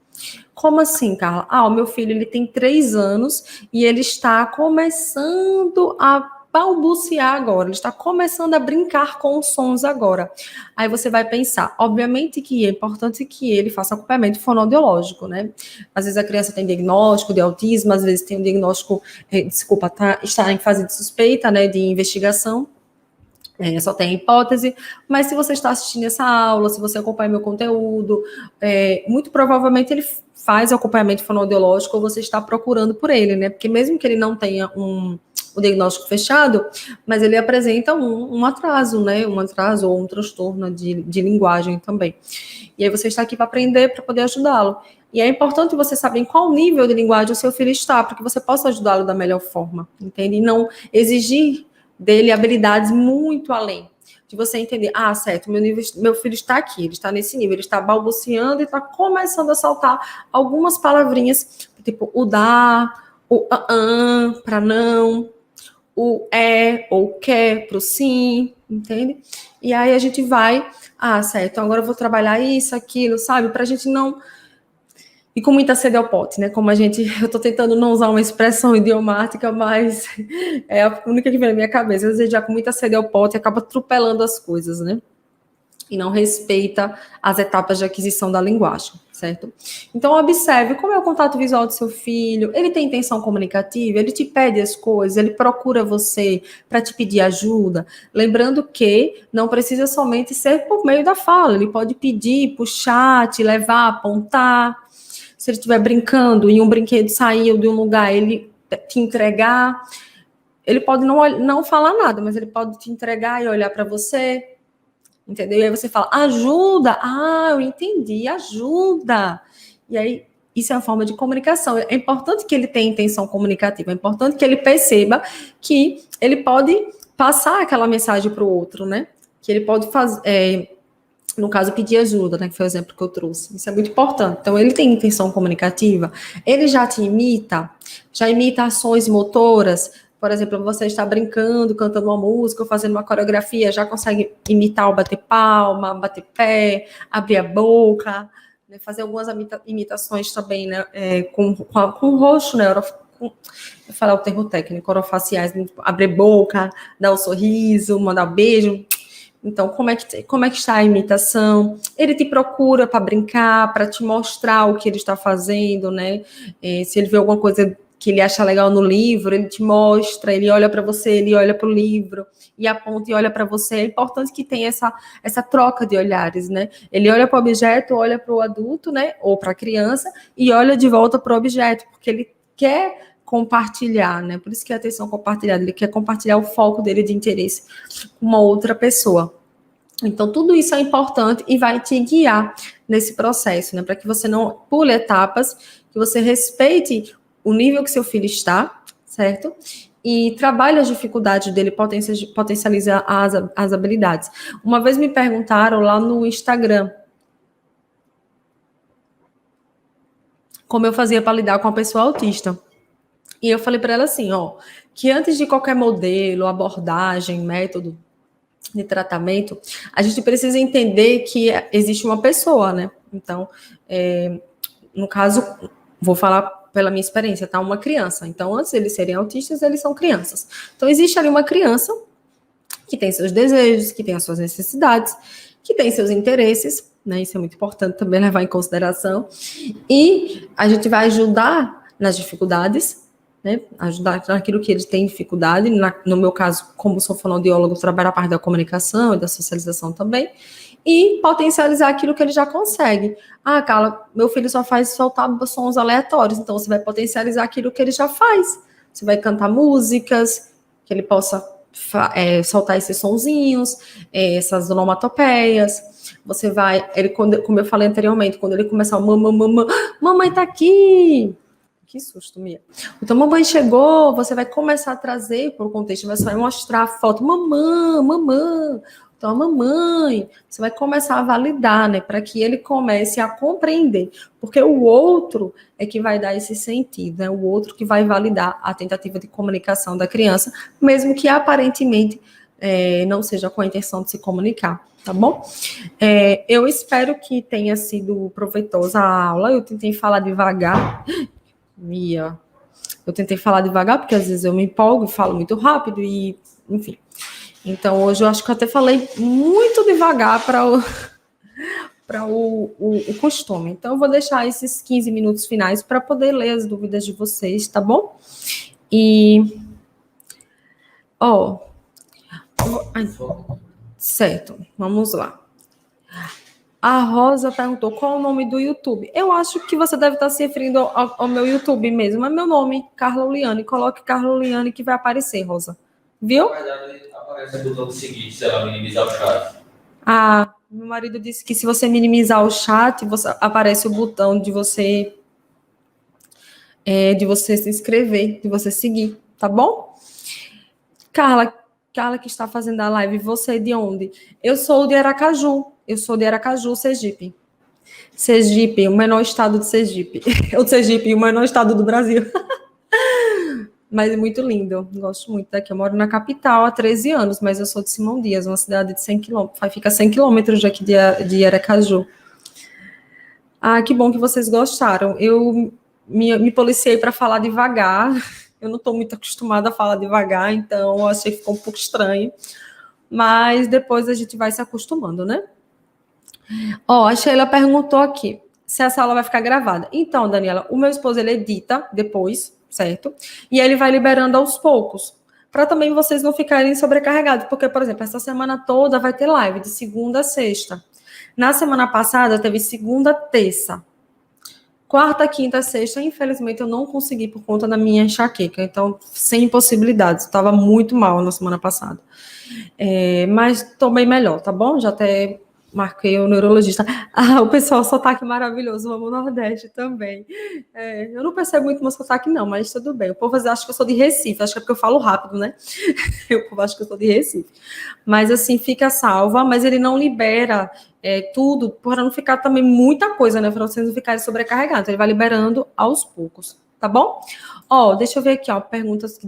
Como assim, Carla? O meu filho, ele tem 3 anos e ele está começando a balbuciar agora, ele está começando a brincar com os sons agora. Aí você vai pensar, obviamente que é importante que ele faça acompanhamento fonoaudiológico, né? Às vezes a criança tem diagnóstico de autismo, às vezes tem um diagnóstico, está em fase de suspeita, né, de investigação, só tem hipótese, mas se você está assistindo essa aula, se você acompanha meu conteúdo, muito provavelmente ele faz acompanhamento fonoaudiológico ou você está procurando por ele, né? Porque mesmo que ele não tenha o diagnóstico fechado, mas ele apresenta um atraso, né? Um atraso ou um transtorno de linguagem também. E aí você está aqui para aprender, para poder ajudá-lo. E é importante você saber em qual nível de linguagem o seu filho está, para que você possa ajudá-lo da melhor forma, entende? E não exigir dele habilidades muito além. De você entender, certo, meu filho está aqui, ele está nesse nível, ele está balbuciando e está começando a saltar algumas palavrinhas, tipo o dá, o para não, o ou quer para o sim, entende? E aí a gente vai, certo, então agora eu vou trabalhar isso, aquilo, sabe? Para a gente não... E com muita sede ao pote, né? Como eu estou tentando não usar uma expressão idiomática, mas é a única que vem na minha cabeça. Às vezes já com muita sede ao pote acaba atropelando as coisas, né? E não respeita as etapas de aquisição da linguagem, certo? Então, observe como é o contato visual do seu filho. Ele tem intenção comunicativa? Ele te pede as coisas? Ele procura você para te pedir ajuda? Lembrando que não precisa somente ser por meio da fala. Ele pode pedir, puxar, te levar, apontar. Se ele estiver brincando e um brinquedo saiu de um lugar, ele te entregar. Ele pode não falar nada, mas ele pode te entregar e olhar para você. Entendeu? E aí você fala, ajuda. Eu entendi, ajuda. E aí, isso é uma forma de comunicação. É importante que ele tenha intenção comunicativa. É importante que ele perceba que ele pode passar aquela mensagem para o outro, né? Que ele pode fazer... no caso, pedir ajuda, né, que foi o exemplo que eu trouxe. Isso é muito importante. Então, ele tem intenção comunicativa, ele já te imita, já imita ações motoras. Por exemplo, você está brincando, cantando uma música ou fazendo uma coreografia, já consegue imitar o bater palma, bater pé, abrir a boca, né? Fazer algumas imitações também, né? Com o rosto, né? Vou falar o termo técnico, orofaciais, abrir boca, dar um sorriso, mandar um beijo. Então, como é que está a imitação? Ele te procura para brincar, para te mostrar o que ele está fazendo, né? Se ele vê alguma coisa que ele acha legal no livro, ele te mostra, ele olha para você, ele olha para o livro e aponta e olha para você. É importante que tenha essa troca de olhares, né? Ele olha para o objeto, olha para o adulto, né? Ou para a criança e olha de volta para o objeto, porque ele quer compartilhar, né? Por isso que é a atenção compartilhada, ele quer compartilhar o foco dele de interesse com uma outra pessoa. Então, tudo isso é importante e vai te guiar nesse processo, né? Para que você não pule etapas, que você respeite o nível que seu filho está, certo? E trabalhe as dificuldades dele, potencializa as habilidades. Uma vez me perguntaram lá no Instagram como eu fazia para lidar com a pessoa autista. E eu falei para ela assim, que antes de qualquer modelo, abordagem, método de tratamento, a gente precisa entender que existe uma pessoa, né? Então, no caso, vou falar pela minha experiência, tá? Uma criança. Então, antes de eles serem autistas, eles são crianças. Então, existe ali uma criança que tem seus desejos, que tem as suas necessidades, que tem seus interesses, né? Isso é muito importante também levar em consideração. E a gente vai ajudar nas dificuldades, né? Ajudar naquilo que eles têm dificuldade. No meu caso, como sou fonoaudiólogo, trabalho a parte da comunicação e da socialização também. E potencializar aquilo que ele já consegue. Ah, Carla, meu filho só faz soltar sons aleatórios, então você vai potencializar aquilo que ele já faz. Você vai cantar músicas, que ele possa soltar esses sonzinhos, essas onomatopeias. Você vai, como eu falei anteriormente, quando ele começar mamãe tá aqui. Que susto, Mia. Então, mamãe chegou, você vai começar a trazer para o contexto, você vai mostrar a foto, mamãe. Então, a mamãe, você vai começar a validar, né, para que ele comece a compreender, porque o outro é que vai dar esse sentido, né, o outro que vai validar a tentativa de comunicação da criança, mesmo que aparentemente não seja com a intenção de se comunicar, tá bom? Eu espero que tenha sido proveitosa a aula, eu tentei falar devagar, Mia, eu tentei falar devagar, porque às vezes eu me empolgo e falo muito rápido, e enfim. Então, hoje eu acho que eu até falei muito devagar para o costume. Então, eu vou deixar esses 15 minutos finais para poder ler as dúvidas de vocês, tá bom? E, certo, vamos lá. A Rosa perguntou qual o nome do YouTube. Eu acho que você deve estar se referindo ao meu YouTube mesmo. É meu nome, Carla Uliane. Coloque Carla Uliane que vai aparecer, Rosa. Viu? Na verdade, aparece o botão seguinte, se ela minimizar o chat. Meu marido disse que se você minimizar o chat, aparece o botão de você se inscrever, de você seguir, tá bom? Carla que está fazendo a live, você é de onde? Eu sou de Aracaju, Sergipe. Sergipe, o menor estado de Sergipe. O Sergipe, o menor estado do Brasil. Mas é muito lindo, gosto muito daqui. Eu moro na capital há 13 anos, mas eu sou de Simão Dias, uma cidade de 100 quilômetros, fica 100 quilômetros daqui de Aracaju. Que bom que vocês gostaram. Eu me policiei para falar devagar, eu não estou muito acostumada a falar devagar, então eu achei que ficou um pouco estranho, mas depois a gente vai se acostumando, né? A Sheila perguntou aqui se essa aula vai ficar gravada. Então, Daniela, o meu esposo, ele edita depois, certo? E ele vai liberando aos poucos, para também vocês não ficarem sobrecarregados, porque, por exemplo, essa semana toda vai ter live, de segunda a sexta. Na semana passada, teve segunda, terça. Quarta, quinta, sexta, infelizmente, eu não consegui por conta da minha enxaqueca, então, sem possibilidades, estava muito mal na semana passada. Mas estou bem melhor, tá bom? Já até marquei o neurologista. O pessoal, sotaque maravilhoso, vamos no Nordeste também. Eu não percebo muito meu sotaque, não, mas tudo bem. O povo acha que eu sou de Recife, acho que é porque eu falo rápido, né? O povo acha que eu sou de Recife. Mas, assim, fica salva, mas ele não libera tudo, para não ficar também muita coisa, né? Para vocês não ficarem sobrecarregados. Ele vai liberando aos poucos, tá bom? Deixa eu ver aqui, perguntas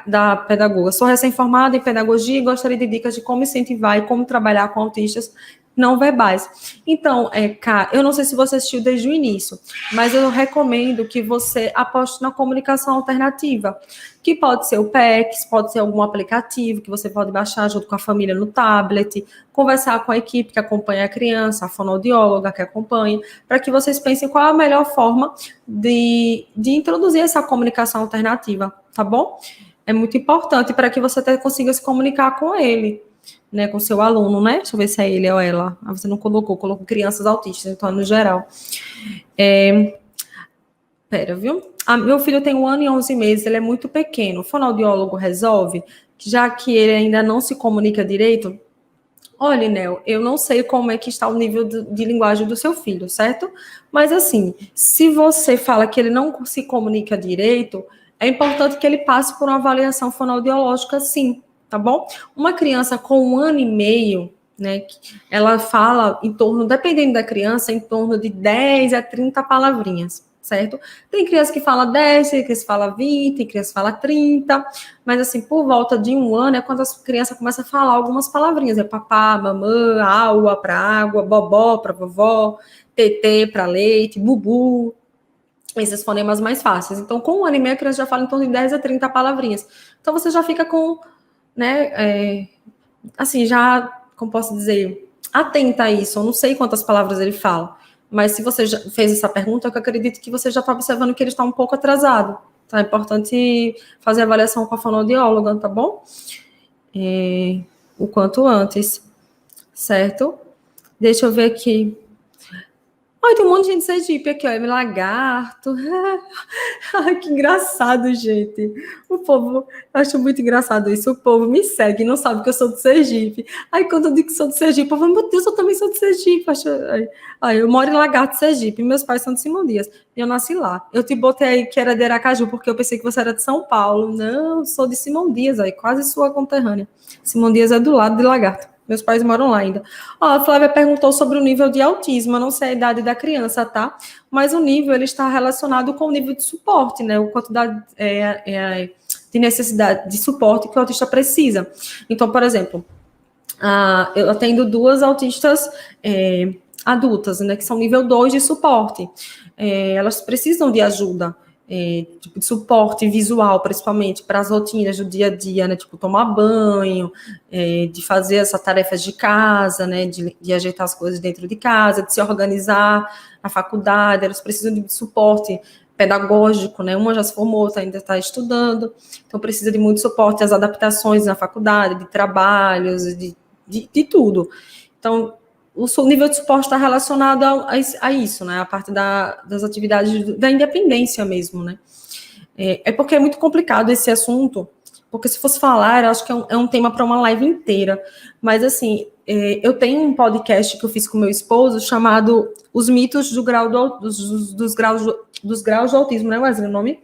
da pedagoga. Sou recém-formada em pedagogia e gostaria de dicas de como incentivar e como trabalhar com autistas não verbais. Então, eu não sei se você assistiu desde o início, mas eu recomendo que você aposte na comunicação alternativa, que pode ser o PECs, pode ser algum aplicativo que você pode baixar junto com a família no tablet, conversar com a equipe que acompanha a criança, a fonoaudióloga que acompanha, para que vocês pensem qual é a melhor forma de introduzir essa comunicação alternativa, tá bom? É muito importante para que você até consiga se comunicar com ele, né, com seu aluno, né? Deixa eu ver se é ele ou ela. Ah, você não colocou crianças autistas, então, no geral. Pera, viu? Meu filho tem 1 ano e 11 meses, ele é muito pequeno. O fonoaudiólogo resolve, já que ele ainda não se comunica direito. Olha, Nel, eu não sei como é que está o nível de linguagem do seu filho, certo? Mas, assim, se você fala que ele não se comunica direito, é importante que ele passe por uma avaliação fonoaudiológica, sim, tá bom? Uma criança com 1 ano e meio, né, ela fala em torno, dependendo da criança, em torno de 10 a 30 palavrinhas, certo? Tem criança que fala 10, tem criança que fala 20, tem criança que fala 30, mas assim, por volta de 1 ano é quando as crianças começam a falar algumas palavrinhas, papá, mamã, aua para água, bobó para vovó, tetê para leite, bubu, esses fonemas mais fáceis. Então, com 1 ano e meio, a criança já fala em torno de 10 a 30 palavrinhas. Então, você já fica com, né, assim, já, como posso dizer, atenta a isso. Eu não sei quantas palavras ele fala, mas se você já fez essa pergunta, eu acredito que você já está observando que ele está um pouco atrasado. Então, é importante fazer avaliação com a fonoaudióloga, tá bom? O quanto antes, certo? Deixa eu ver aqui. Ai, tem um monte de gente de Sergipe aqui, ó. Lagarto. Ai, que engraçado, gente. O povo, eu acho muito engraçado isso. O povo me segue, não sabe que eu sou de Sergipe. Aí, quando eu digo que sou de Sergipe, eu falo, meu Deus, eu também sou de Sergipe. Eu moro em Lagarto, Sergipe. Meus pais são de Simão Dias. E eu nasci lá. Eu te botei aí que era de Aracaju, porque eu pensei que você era de São Paulo. Não, sou de Simão Dias, aí, quase sua conterrânea. Simão Dias é do lado de Lagarto. Meus pais moram lá ainda. A Flávia perguntou sobre o nível de autismo. Eu não sei a idade da criança, tá? Mas o nível, ele está relacionado com o nível de suporte, né? O quanto de necessidade de suporte que o autista precisa. Então, por exemplo, eu atendo 2 autistas adultas, né? Que são nível 2 de suporte. Elas precisam de ajuda. Tipo de suporte visual, principalmente para as rotinas do dia a dia, né? Tipo, tomar banho, de fazer essas tarefas de casa, né? De ajeitar as coisas dentro de casa, de se organizar na faculdade. Elas precisam de suporte pedagógico, né? Uma já se formou, outra ainda está estudando, então precisa de muito suporte às adaptações na faculdade, de trabalhos, de tudo. Então, o nível de suporte está relacionado a isso, né? A parte das atividades da independência mesmo, né? Porque é muito complicado esse assunto, porque se fosse falar, eu acho que é um tema para uma live inteira. Mas, assim, eu tenho um podcast que eu fiz com meu esposo chamado Os Mitos dos Graus de Autismo, né, Wesley, o nome?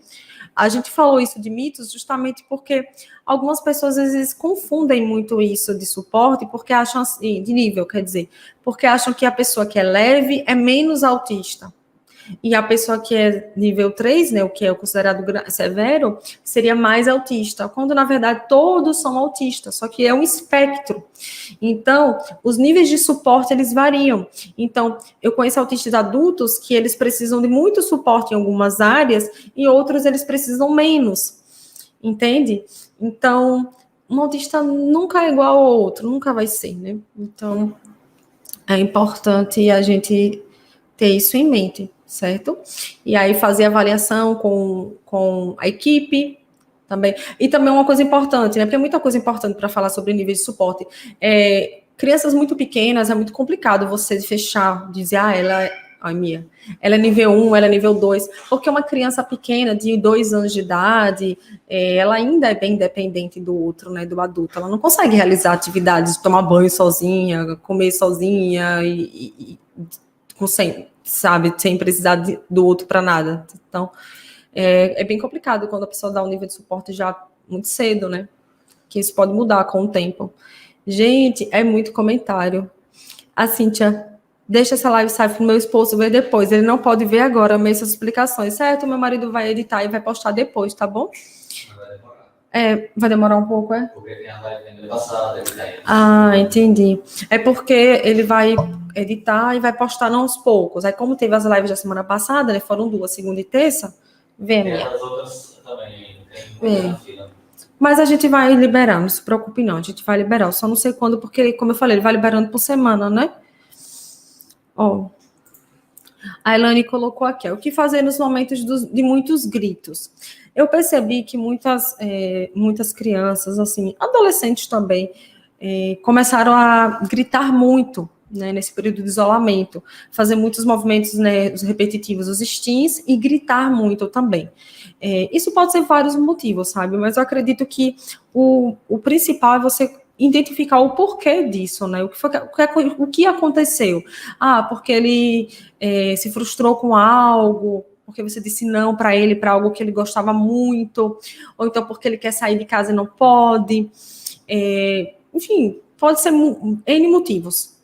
A gente falou isso de mitos justamente porque algumas pessoas às vezes confundem muito isso de suporte, porque acham assim, de nível, quer dizer, porque acham que a pessoa que é leve é menos autista. E a pessoa que é nível 3, né, o que é considerado severo, seria mais autista, quando na verdade todos são autistas, só que é um espectro. Então, os níveis de suporte, eles variam. Então, eu conheço autistas adultos que eles precisam de muito suporte em algumas áreas e outros eles precisam menos, entende? Então, um autista nunca é igual ao outro, nunca vai ser, né? Então, é importante a gente ter isso em mente, certo? E aí fazer avaliação com a equipe também. E também uma coisa importante, né? Porque é muita coisa importante para falar sobre nível de suporte. Crianças muito pequenas, é muito complicado você fechar, dizer, ela é nível 1, ela é nível 2, porque uma criança pequena de 2 anos de idade, ela ainda é bem dependente do outro, né, do adulto, ela não consegue realizar atividades, tomar banho sozinha, comer sozinha sem precisar do outro para nada. Então, é bem complicado quando a pessoa dá um nível de suporte já muito cedo, né? Que isso pode mudar com o tempo. Gente, é muito comentário. A Cíntia, deixa essa live sair pro meu esposo ver depois. Ele não pode ver agora essas explicações, certo? Meu marido vai editar e vai postar depois, tá bom? Vai demorar um pouco, é? Porque tem a live passada, que daí. Entendi. É porque ele vai editar e vai postar aos poucos. Aí, como teve as lives da semana passada, né? Foram 2, segunda e terça. Vem a Tem minha. as outras também, tem muita na fila. Mas a gente vai liberar, não se preocupe não. A gente vai liberar. Eu só não sei quando, porque, como eu falei, ele vai liberando por semana, né? Ó. A Elane colocou aqui, ó, o que fazer nos momentos de muitos gritos? Eu percebi que muitas crianças, assim, adolescentes também, começaram a gritar muito, né, nesse período de isolamento, fazer muitos movimentos, né, repetitivos, os stints, e gritar muito também. Isso pode ser vários motivos, sabe? Mas eu acredito que o principal é você identificar o porquê disso, né? O que aconteceu? Porque ele se frustrou com algo, porque você disse não para ele, para algo que ele gostava muito, ou então porque ele quer sair de casa e não pode. Enfim, pode ser N motivos.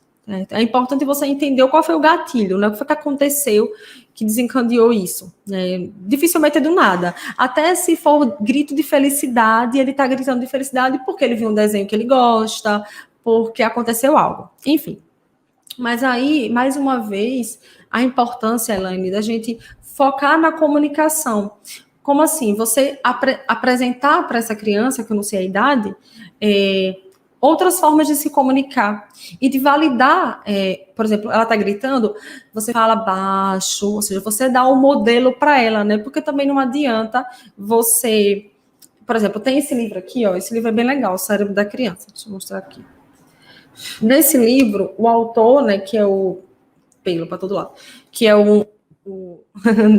É importante você entender qual foi o gatilho, né? O que foi que aconteceu que desencadeou isso. Dificilmente é do nada. Até se for grito de felicidade, ele está gritando de felicidade porque ele viu um desenho que ele gosta, porque aconteceu algo. Enfim. Mas aí, mais uma vez, a importância, Elaine, da gente focar na comunicação. Como assim? Você apresentar para essa criança, que eu não sei a idade, outras formas de se comunicar e de validar, por exemplo, ela está gritando, você fala baixo, ou seja, você dá um modelo para ela, né? Porque também não adianta você, por exemplo, tem esse livro aqui, ó, esse livro é bem legal, O Cérebro da Criança, deixa eu mostrar aqui. Nesse livro, o autor, né, que é o pelo para todo lado, que é o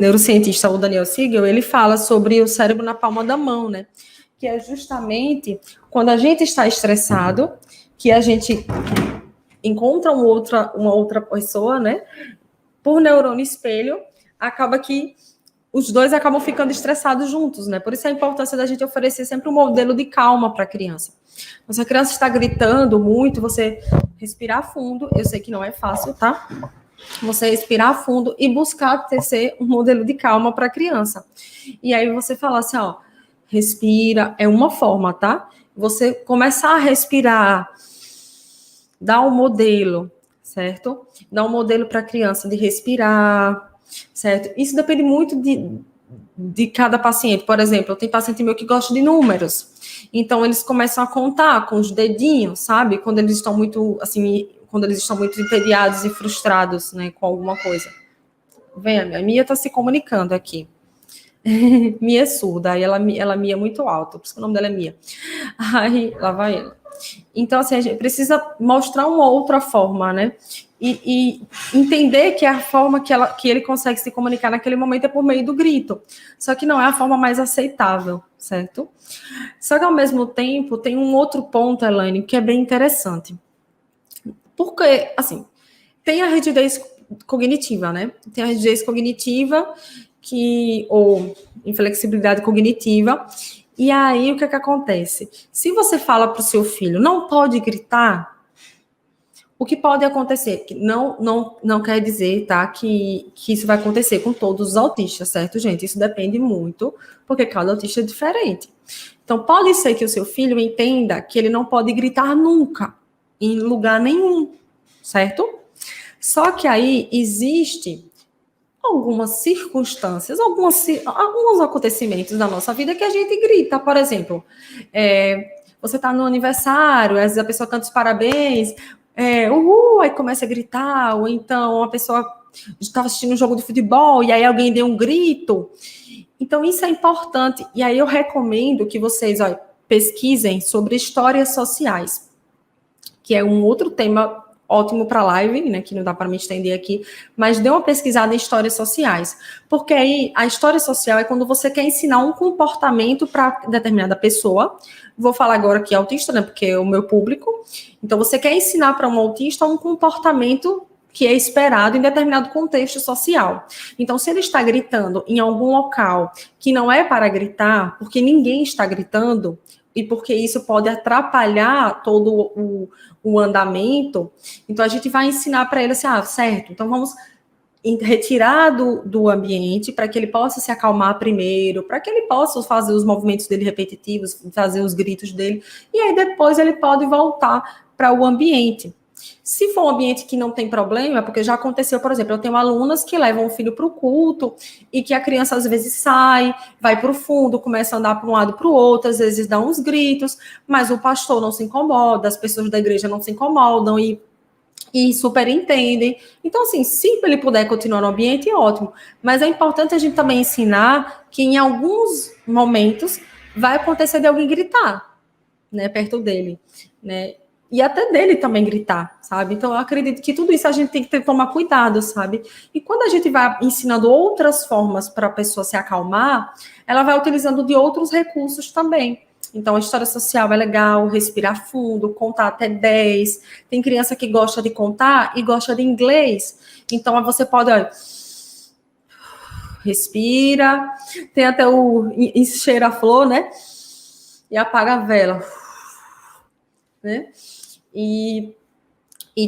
neurocientista, o Daniel Siegel, ele fala sobre o cérebro na palma da mão, né? Que é justamente quando a gente está estressado, que a gente encontra uma outra pessoa, né? Por neurônio espelho, acaba que os dois acabam ficando estressados juntos, né? Por isso a importância da gente oferecer sempre um modelo de calma para a criança. Se a criança está gritando muito, você respirar fundo, eu sei que não é fácil, tá? Você respirar fundo e buscar tecer um modelo de calma para a criança. E aí você fala assim, ó, respira, é uma forma, tá? Você começar a respirar, dar um modelo, certo? Dar um modelo para a criança de respirar, certo? Isso depende muito de cada paciente. Por exemplo, tem paciente meu que gosta de números. Então, eles começam a contar com os dedinhos, sabe? Quando eles estão muito, assim, quando eles estão muito entediados e frustrados, né, com alguma coisa. Vem, a Mia está se comunicando aqui. Mia é surda, aí ela mia muito alto, por isso que o nome dela é Mia. Aí, lá vai ela. Então, assim, a gente precisa mostrar uma outra forma, né? E entender que a forma que ele consegue se comunicar naquele momento é por meio do grito. Só que não é a forma mais aceitável, certo? Só que, ao mesmo tempo, tem um outro ponto, Elaine, que é bem interessante. Porque, assim, tem a rigidez cognitiva, né? Tem a rigidez cognitiva, ou inflexibilidade cognitiva. E aí, o que acontece? Se você fala para o seu filho, não pode gritar, o que pode acontecer? Não quer dizer, tá, que isso vai acontecer com todos os autistas, certo, gente? Isso depende muito, porque cada autista é diferente. Então, pode ser que o seu filho entenda que ele não pode gritar nunca, em lugar nenhum, certo? Só que aí existe algumas circunstâncias, alguns acontecimentos da nossa vida que a gente grita. Por exemplo, você está no aniversário, às vezes a pessoa canta os parabéns, uhul, aí começa a gritar, ou então a pessoa estava assistindo um jogo de futebol e aí alguém deu um grito. Então, isso é importante. E aí eu recomendo que vocês pesquisem sobre histórias sociais, que é um outro tema ótimo para a live, né, que não dá para me estender aqui, mas dê uma pesquisada em histórias sociais, porque aí a história social é quando você quer ensinar um comportamento para determinada pessoa. Vou falar agora aqui autista, né, porque é o meu público. Então, você quer ensinar para um autista um comportamento que é esperado em determinado contexto social. Então, se ele está gritando em algum local que não é para gritar, porque ninguém está gritando, e porque isso pode atrapalhar todo o andamento, então a gente vai ensinar para ele assim, certo, então vamos retirar do ambiente para que ele possa se acalmar primeiro, para que ele possa fazer os movimentos dele repetitivos, fazer os gritos dele, e aí depois ele pode voltar para o ambiente. Se for um ambiente que não tem problema, porque já aconteceu, por exemplo, eu tenho alunas que levam o filho para o culto e que a criança às vezes sai, vai para o fundo, começa a andar para um lado para o outro, às vezes dá uns gritos, mas o pastor não se incomoda, as pessoas da igreja não se incomodam e super entendem. Então, assim, se ele puder continuar no ambiente, ótimo. Mas é importante a gente também ensinar que em alguns momentos vai acontecer de alguém gritar, né, perto dele, né? E até dele também gritar, sabe? Então, eu acredito que tudo isso a gente tem que tomar cuidado, sabe? E quando a gente vai ensinando outras formas para a pessoa se acalmar, ela vai utilizando de outros recursos também. Então, a história social é legal, respirar fundo, contar até 10. Tem criança que gosta de contar e gosta de inglês. Então, você pode, olha, respira. Tem até o encher a flor, né? E apaga a vela. Né? E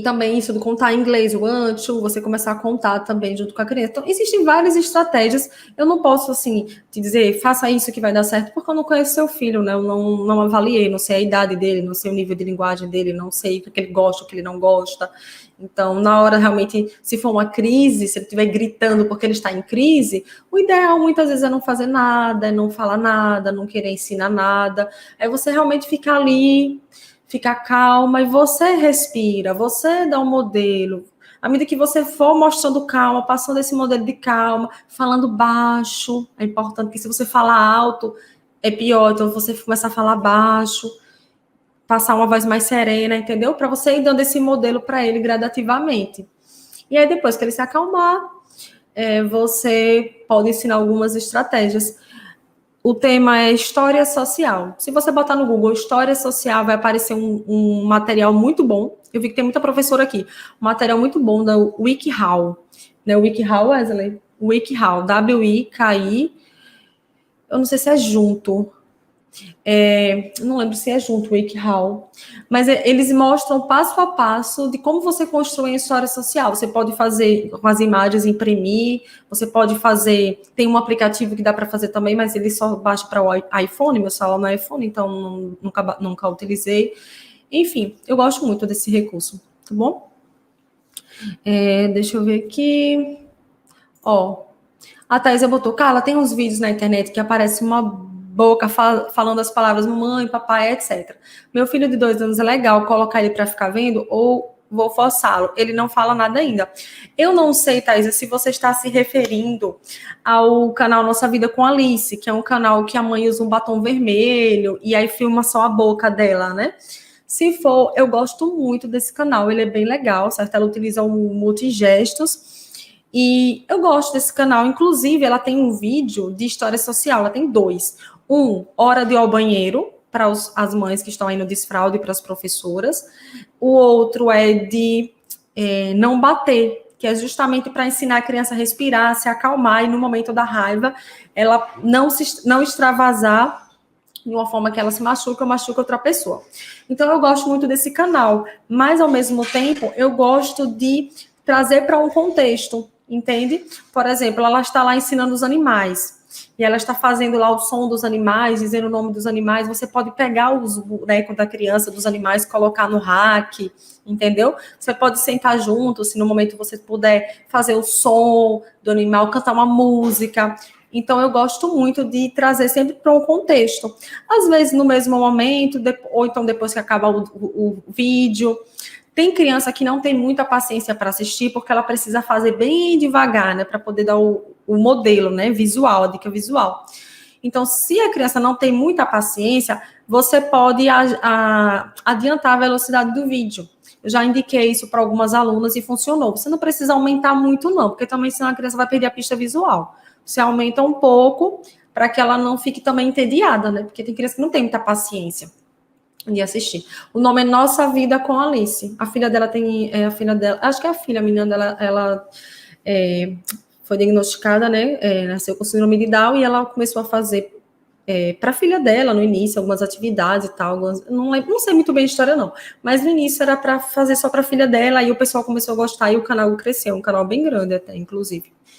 também isso do contar em inglês, o one, two, você começar a contar também junto com a criança. Então, existem várias estratégias. Eu não posso, assim, te dizer, faça isso que vai dar certo, porque eu não conheço seu filho, né? Eu não avaliei, não sei a idade dele, não sei o nível de linguagem dele, não sei o que ele gosta, o que ele não gosta. Então, na hora, realmente, se for uma crise, se ele estiver gritando porque ele está em crise, o ideal, muitas vezes, é não fazer nada, é não falar nada, não querer ensinar nada. É você realmente ficar ali, ficar calma, e você respira, você dá um modelo. À medida que você for mostrando calma, passando esse modelo de calma, falando baixo, é importante que se você falar alto, é pior, então você começar a falar baixo, passar uma voz mais serena, entendeu? Para você ir dando esse modelo para ele gradativamente. E aí, depois que ele se acalmar, você pode ensinar algumas estratégias. O tema é história social. Se você botar no Google história social, vai aparecer um material muito bom. Eu vi que tem muita professora aqui. Um material muito bom da WikiHow. Né? WikiHow, Wesley? WikiHow, W-I-K-I. Eu não sei se é junto. Não lembro se é junto, WikiHow. Mas eles mostram passo a passo de como você constrói a história social. Você pode fazer com as imagens, imprimir, você pode fazer. Tem um aplicativo que dá para fazer também, mas ele só baixa para o iPhone, meu celular não é iPhone, então nunca utilizei. Enfim, eu gosto muito desse recurso, tá bom? Deixa eu ver aqui. A Thaisa botou, Carla, tem uns vídeos na internet que aparece uma boca falando as palavras mamãe, papai, etc. Meu filho de 2 anos é legal colocar ele para ficar vendo ou vou forçá-lo? Ele não fala nada ainda. Eu não sei, Thaisa, se você está se referindo ao canal Nossa Vida com Alice, que é um canal que a mãe usa um batom vermelho e aí filma só a boca dela, né? Se for, eu gosto muito desse canal, ele é bem legal, certo? Ela utiliza um multigestos. E eu gosto desse canal, inclusive ela tem um vídeo de história social, ela tem 2. Hora de ir ao banheiro, para as mães que estão aí no desfraude, para as professoras. O outro é de não bater, que é justamente para ensinar a criança a respirar, se acalmar, e no momento da raiva, ela não extravasar de uma forma que ela se machuca ou machuca outra pessoa. Então, eu gosto muito desse canal, mas, ao mesmo tempo, eu gosto de trazer para um contexto, entende? Por exemplo, ela está lá ensinando os animais, e ela está fazendo lá o som dos animais, dizendo o nome dos animais, você pode pegar os bonecos da criança, dos animais, colocar no rack, entendeu? Você pode sentar junto, se no momento você puder fazer o som do animal, cantar uma música. Então, eu gosto muito de trazer sempre para um contexto. Às vezes, no mesmo momento, ou então depois que acaba o vídeo. Tem criança que não tem muita paciência para assistir, porque ela precisa fazer bem devagar, né? Para poder dar o modelo, né? Visual, a dica visual. Então, se a criança não tem muita paciência, você pode adiantar a velocidade do vídeo. Eu já indiquei isso para algumas alunas e funcionou. Você não precisa aumentar muito, não, porque também senão a criança vai perder a pista visual. Você aumenta um pouco para que ela não fique também entediada, né? Porque tem criança que não tem muita paciência de assistir. O nome é Nossa Vida com Alice. A filha dela acho que é a filha, a menina dela, ela foi diagnosticada, né? Nasceu com síndrome de Down e ela começou a fazer para a filha dela no início, algumas atividades e tal. Não sei muito bem a história, não. Mas no início era para fazer só para a filha dela, aí o pessoal começou a gostar e o canal cresceu, um canal bem grande até, inclusive.